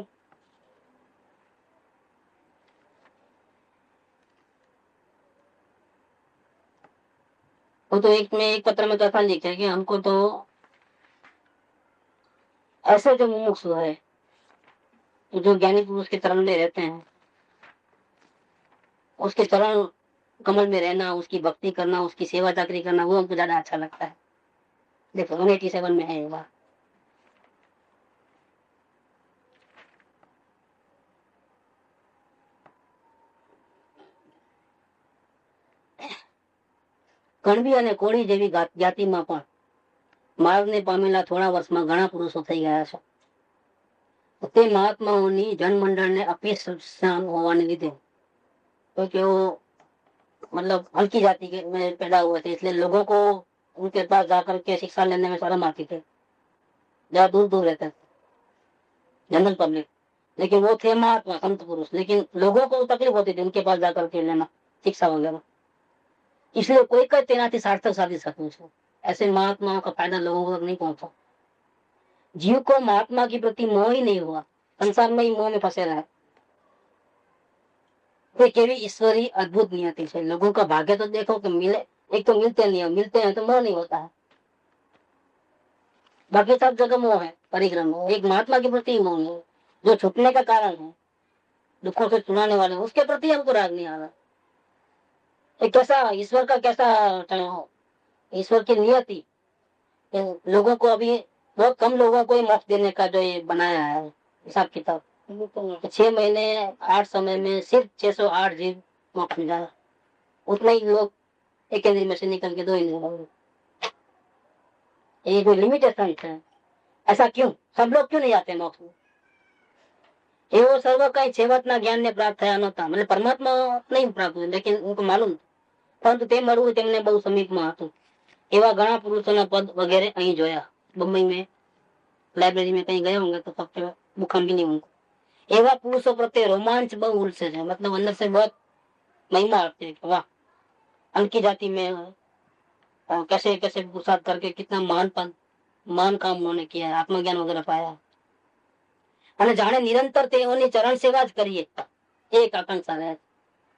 वो तो एक पत्र में तो ऐसा लिखा है कि हमको तो ऐसे जो मुमुक्षु है, जो ज्ञानी पुरुष के चरण में रहते हैं, उसके चरण कमल में रहना, उसकी भक्ति करना, उसकी सेवा चाकरी करना, वो हमको ज्यादा अच्छा लगता है। देखो 187 में है ये बात। કણબી અને કોળી જેવી જાતિમાં પણ માર્ગને પામેલા થોડા વર્ષમાં ઘણા પુરુષો થઈ ગયા છે। તે મહાત્માઓની જનમંડળને અપીસ હોવાને લીધે, क्योंकि वो मतलब हल्की जाति के में पैदा हुए थे, इसलिए लोगों को उनके पास जाकर के शिक्षा लेने में शर्म आती थी, जरा दूर दूर रहते थे जनरल पब्लिक। लेकिन वो थे महात्मा संत पुरुष, लेकिन लोगों को तकलीफ होती थी उनके पास जाकर के लेना शिक्षा वगैरह, इसलिए कोई कोई तेनाती सार्थक साधी सकूं छो। ऐसे महात्माओं का फायदा लोगों तक नहीं पहुंचा। जीव को महात्मा के प्रति मोह ही नहीं हुआ, संसार में ही मोह में फंसे रहे। तो केवी ईश्वरी अद्भुत नियति है। लोगों का भाग्य तो देखो कि मिले, एक तो मिलते नहीं है, मिलते हैं तो मोह नहीं होता है, बाकी सब जगह मोह है, परिक्रम। एक महात्मा के प्रति मोह नहीं है। जो छुटने का कारण है, दुखों से छुड़ाने वाले, उसके प्रति हमको राग नहीं आ रहा। ये कैसा ईश्वर का कैसा ईश्वर की नियति, लोगों को अभी बहुत कम लोगों को ही मोक्ष देने का जो ये बनाया है हिसाब किताब, 6 महीने 8 समय में सिर्फ 608 जीव मोक्ष मिला, उतने ही लोग एक इंद्रिय में से निकल के 2 इंद्रिय में। ये जो लिमिटेशन है, ऐसा क्यों? सब लोग क्यों नहीं जाते मोक्ष में? एवो सर्व कई छेवटना ज्ञान ने प्राप्त થયા નહોતા, मतलब परमात्मा नहीं प्राप्त हुए, लेकिन उनको मालूम, परंतु તે મળવું તેમને બહુ સમીપમાં હતું। એવા ઘણા પુરુષોના પદ વગેરે અહીં જોયા। मुंबई में लाइब्रेरी में कहीं गए होंगे तो सबके मुखम भी नहीं उनको। एवं पुरुषों प्रति रोमांच बहु उल्से है, मतलब अंदर से बहुत महिमा आती है, वाह उनकी जाति में कैसे कैसे पुरुषार्थ करके कितना महान काम उन्होंने किया, आत्मज्ञान वगैरह पाया। અને જાણે નિરંतर તેઓની चरण सेवा ज करिए, एक आकांक्षा है।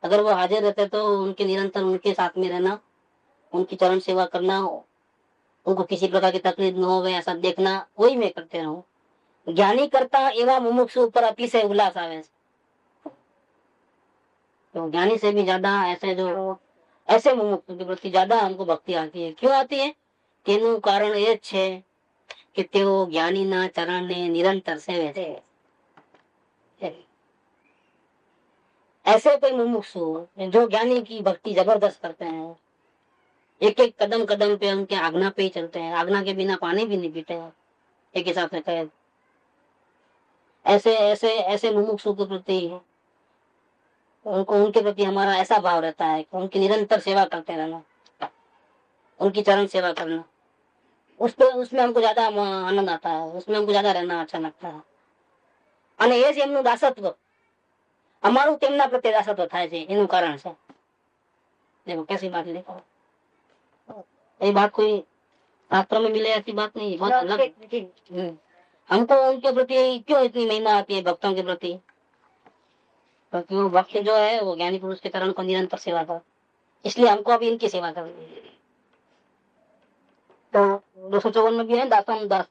अगर वो हाजिर रहते तो उनके निरंतर उनके साथ में रहना, उनकी चरण सेवा करना, उनको किसी प्रकार की तकलीफ न हो ऐसा देखना, वही मैं करते रहूं। ज्ञानी करता एवं मुमुक्षु पर अतिशय उल्लास आवे, तो ज्ञानी से भी ज्यादा ऐसे मुमुक्षु के प्रति ज्यादा हमको भक्ति आती है। क्यों आती है? तेનું कारण એ છે કે તેઓ જ્ઞાનીના ચરણને નિરંતર સેવે છે। ऐसे कोई मुमुक्षु जो ज्ञानी की भक्ति जबरदस्त करते हैं, एक एक कदम कदम पे उनके आज्ञा पे ही चलते हैं, आज्ञा के बिना पानी भी नहीं पीते हैं, एक हिसाब से कहे। ऐसे ऐसे ऐसे मुमुक्षु के प्रति उनके प्रति हमारा ऐसा भाव रहता है कि उनकी निरंतर सेवा करते रहना, उनकी चरण सेवा करना, उसमें हमको ज्यादा आनंद आता है, उसमें हमको ज्यादा रहना अच्छा लगता है। અને એ જ એમનું દાસત્વ, અમારું તેમના પ્રત્યે દાસત્વ થાય છે એનું કારણ છે। देखो कैसी बात है, देखो ये बात कोई शास्त्र में मिले ऐसी बात नहीं, बहुत अलग। हमको उनके प्रति क्यों इतनी महिमा आती है भक्तों के प्रति? क्योंकि वो भक्त जो है वो ज्ञानी पुरुष के चरण को निरंतर सेवा कर, इसलिए हमको अभी इनकी सेवा करनी है। तो 254 में भी है दासम दास,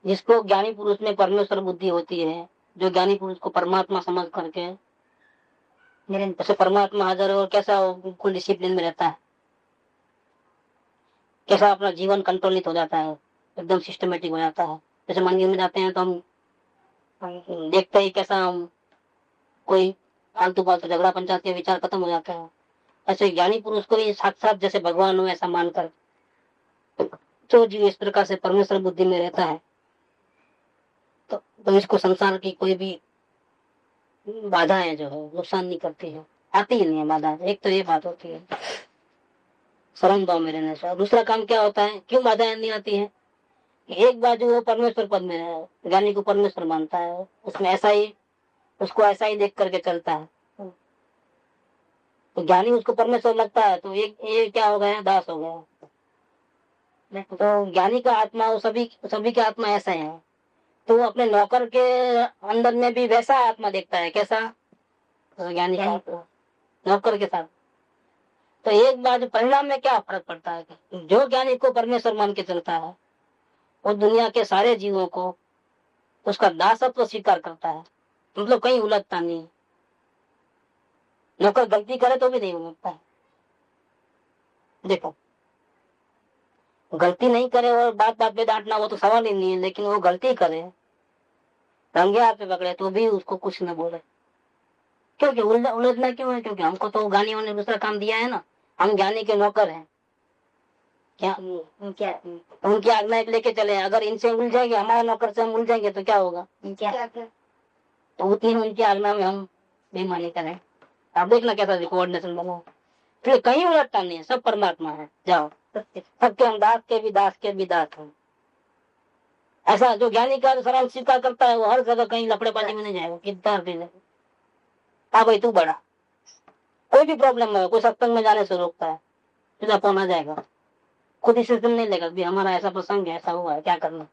जिसको ज्ञानी पुरुष में परमेश्वर बुद्धि होती है, जो ज्ञानी पुरुष को परमात्मा समझ करके निरंतर परमात्मा हाजिर है और कैसा वो बिल्कुल डिसिप्लिन में रहता है, कैसा अपना जीवन कंट्रोलित हो जाता है, एकदम सिस्टमेटिक हो जाता है। जैसे मंदिर में जाते हैं तो हम देखते ही कैसा हम कोई फालतू फालतू झगड़ा पंचायत के विचार खत्म हो जाता है। ऐसे ज्ञानी पुरुष को भी साक्षात जैसे भगवान हो ऐसा मानकर जो जीव इस प्रकार से परमेश्वर बुद्धि में रहता है, तो इसको संसार की कोई भी बाधाएं जो है नुकसान नहीं करती है, आती ही नहीं है बाधा। एक तो ये बात होती है शरण भाव में रहने से। दूसरा काम क्या होता है, क्यों बाधाएं नहीं आती है? एक बाजू वो परमेश्वर पद में है, ज्ञानी को परमेश्वर मानता है, उसमें ऐसा ही उसको ऐसा ही देख करके चलता है, तो ज्ञानी उसको परमेश्वर लगता है, तो ये क्या हो गया, दास हो गया। तो ज्ञानी का आत्मा वो सभी के आत्मा ऐसा है, तो वो अपने नौकर के अंदर में भी वैसा आत्मा देखता है, कैसा? तो ज्ञानी का नौकर के साथ। तो एक बात परिणाम में क्या फर्क पड़ता है, जो ज्ञानी को परमेश्वर मान के चलता है वो दुनिया के सारे जीवों को उसका दासत्व स्वीकार करता है, मतलब कहीं उलझता नहीं। नौकर गलती करे तो भी नहीं उलझता है। देखो गलती नहीं करे और बात बात पे डांटना वो तो सवाल ही नहीं है, लेकिन वो गलती करे रंगे हाथ पे पकड़े तो भी उसको कुछ न बोले। क्योंकि उलझना क्यों है? क्योंकि हमको तो ज्ञानियों ने दूसरा काम दिया है ना, हम ज्ञानी के नौकर हैं। क्या उनकी आज्ञा लेके चले, अगर इनसे उलझ जाएंगे, हमारे नौकर से हम उलझ जाएंगे तो क्या होगा? तो उतनी उनकी आज्ञा में हम बेईमानी करें। आप देखना कैसा कोऑर्डिनेशन बना, फिर कहीं उलझता नहीं है, सब परमात्मा है। जाओ सबके हम दास के भी दास हैं। ऐसा जो ज्ञानी का शरण स्वीकार करता है वो हर जगह कहीं लफड़ेबाजी में नहीं जाएगा, कितना भी नहीं। हाँ भाई तू बड़ा, कोई भी प्रॉब्लम है, कोई सत्संग में जाने से रोकता है, सीधा फोन आ जाएगा, खुद इसे सुन नहीं लेगा भी हमारा ऐसा प्रसंग है, ऐसा हुआ है, क्या करना।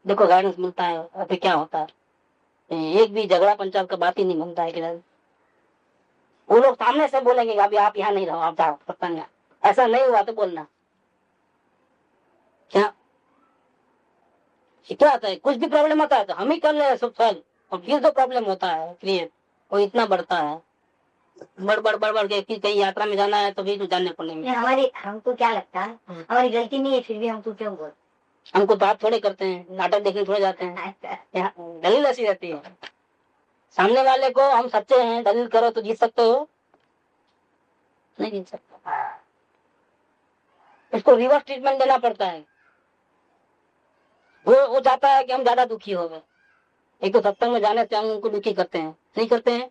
देखो गाइडेंस मिलता है, अभी क्या होता है, एक भी झगड़ा पंचायत का बात ही नहीं बनता है कि वो लोग सामने से बोलेंगे अभी आप यहाँ नहीं रहो, आप जाओ सत्संग, ऐसा नहीं हुआ तो बोलना क्या क्या आता है, कुछ भी प्रॉब्लम आता है तो हम ही कर ले सब सॉल्व, और फिर जो प्रॉब्लम होता है क्रिएट, वो इतना बढ़ता है, बढ़ के कि कहीं यात्रा में जाना है तो भी तो जानने को नहीं ये मिलता। हमारी, हमको क्या लगता है हमारी गलती नहीं है, फिर भी हमको क्यों बोल। हमको बात थोड़े करते हैं, नाटक देखने थोड़े जाते हैं, यहाँ दलील ऐसी रहती है, सामने वाले को हम सच्चे हैं दलील करो तो जीत सकते हो, नहीं जीत सकते, इसको रिवर्स ट्रीटमेंट देना पड़ता है। वो चाहता है कि हम ज्यादा दुखी हो गए, एक तो सत्संग में जाने से हम उनको दुखी करते हैं, नहीं करते हैं,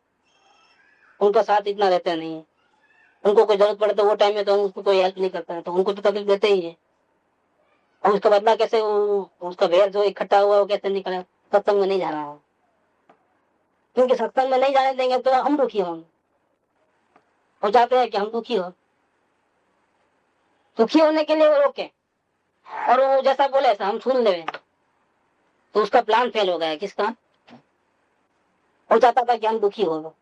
उनका साथ इतना रहता नहीं है, उनको कोई जरूरत पड़े तो वो टाइम में तो हम उसको कोई हेल्प नहीं करते हैं, तो उनको तो तकलीफ देते ही है, और उसका बदला कैसे, उसका वेर जो इकट्ठा हुआ वो कैसे निकले, सत्संग में नहीं जाना है, क्योंकि सत्संग में नहीं जाने देंगे तो हम दुखी होंगे, वो चाहते हैं कि हम दुखी हो, दुखी होने के लिए वो रोके, और वो जैसा बोले ऐसा हम सुन ले, तो उसका प्लान फेल हो गया। किसका? वो चाहता था कि हम दुखी हो,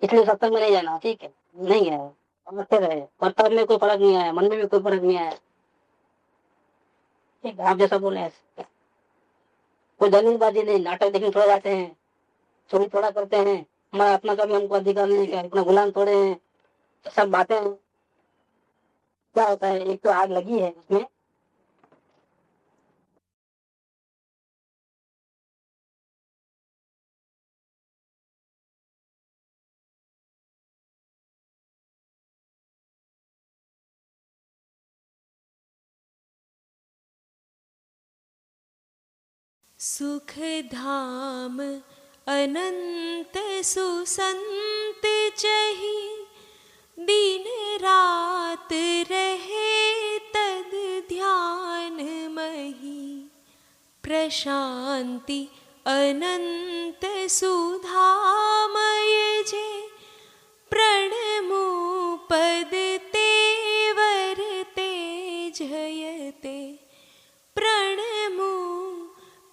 इसलिए सत्संग में नहीं जाना, ठीक है, नहीं गया, अच्छे रहे, बर्ताव में कोई फर्क नहीं आया, मन में भी कोई फर्क नहीं आया, ठीक है, आप जैसा बोले ऐसे, कोई दलीलबाजी नहीं, नाटक देखने थोड़ा जाते हैं, चोरी थोड़ा करते हैं, हमारा अपना का भी हमको अधिकार नहीं है, इतना गुलाम थोड़े हैं, सब बातें हैं। क्या होता है, एक तो आग लगी है उसमें, सुख धाम अनंत सुसंत चही, दिन रात रहे तद ध्यान मही, प्रशांति अनंत सुधामय जे, प्रणमो पद तेवर तेजयते, प्रणमो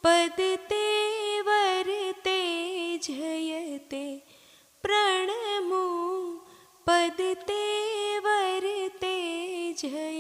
पद तेवर तेजयते, प्रणमो पद तेवर तेजयते।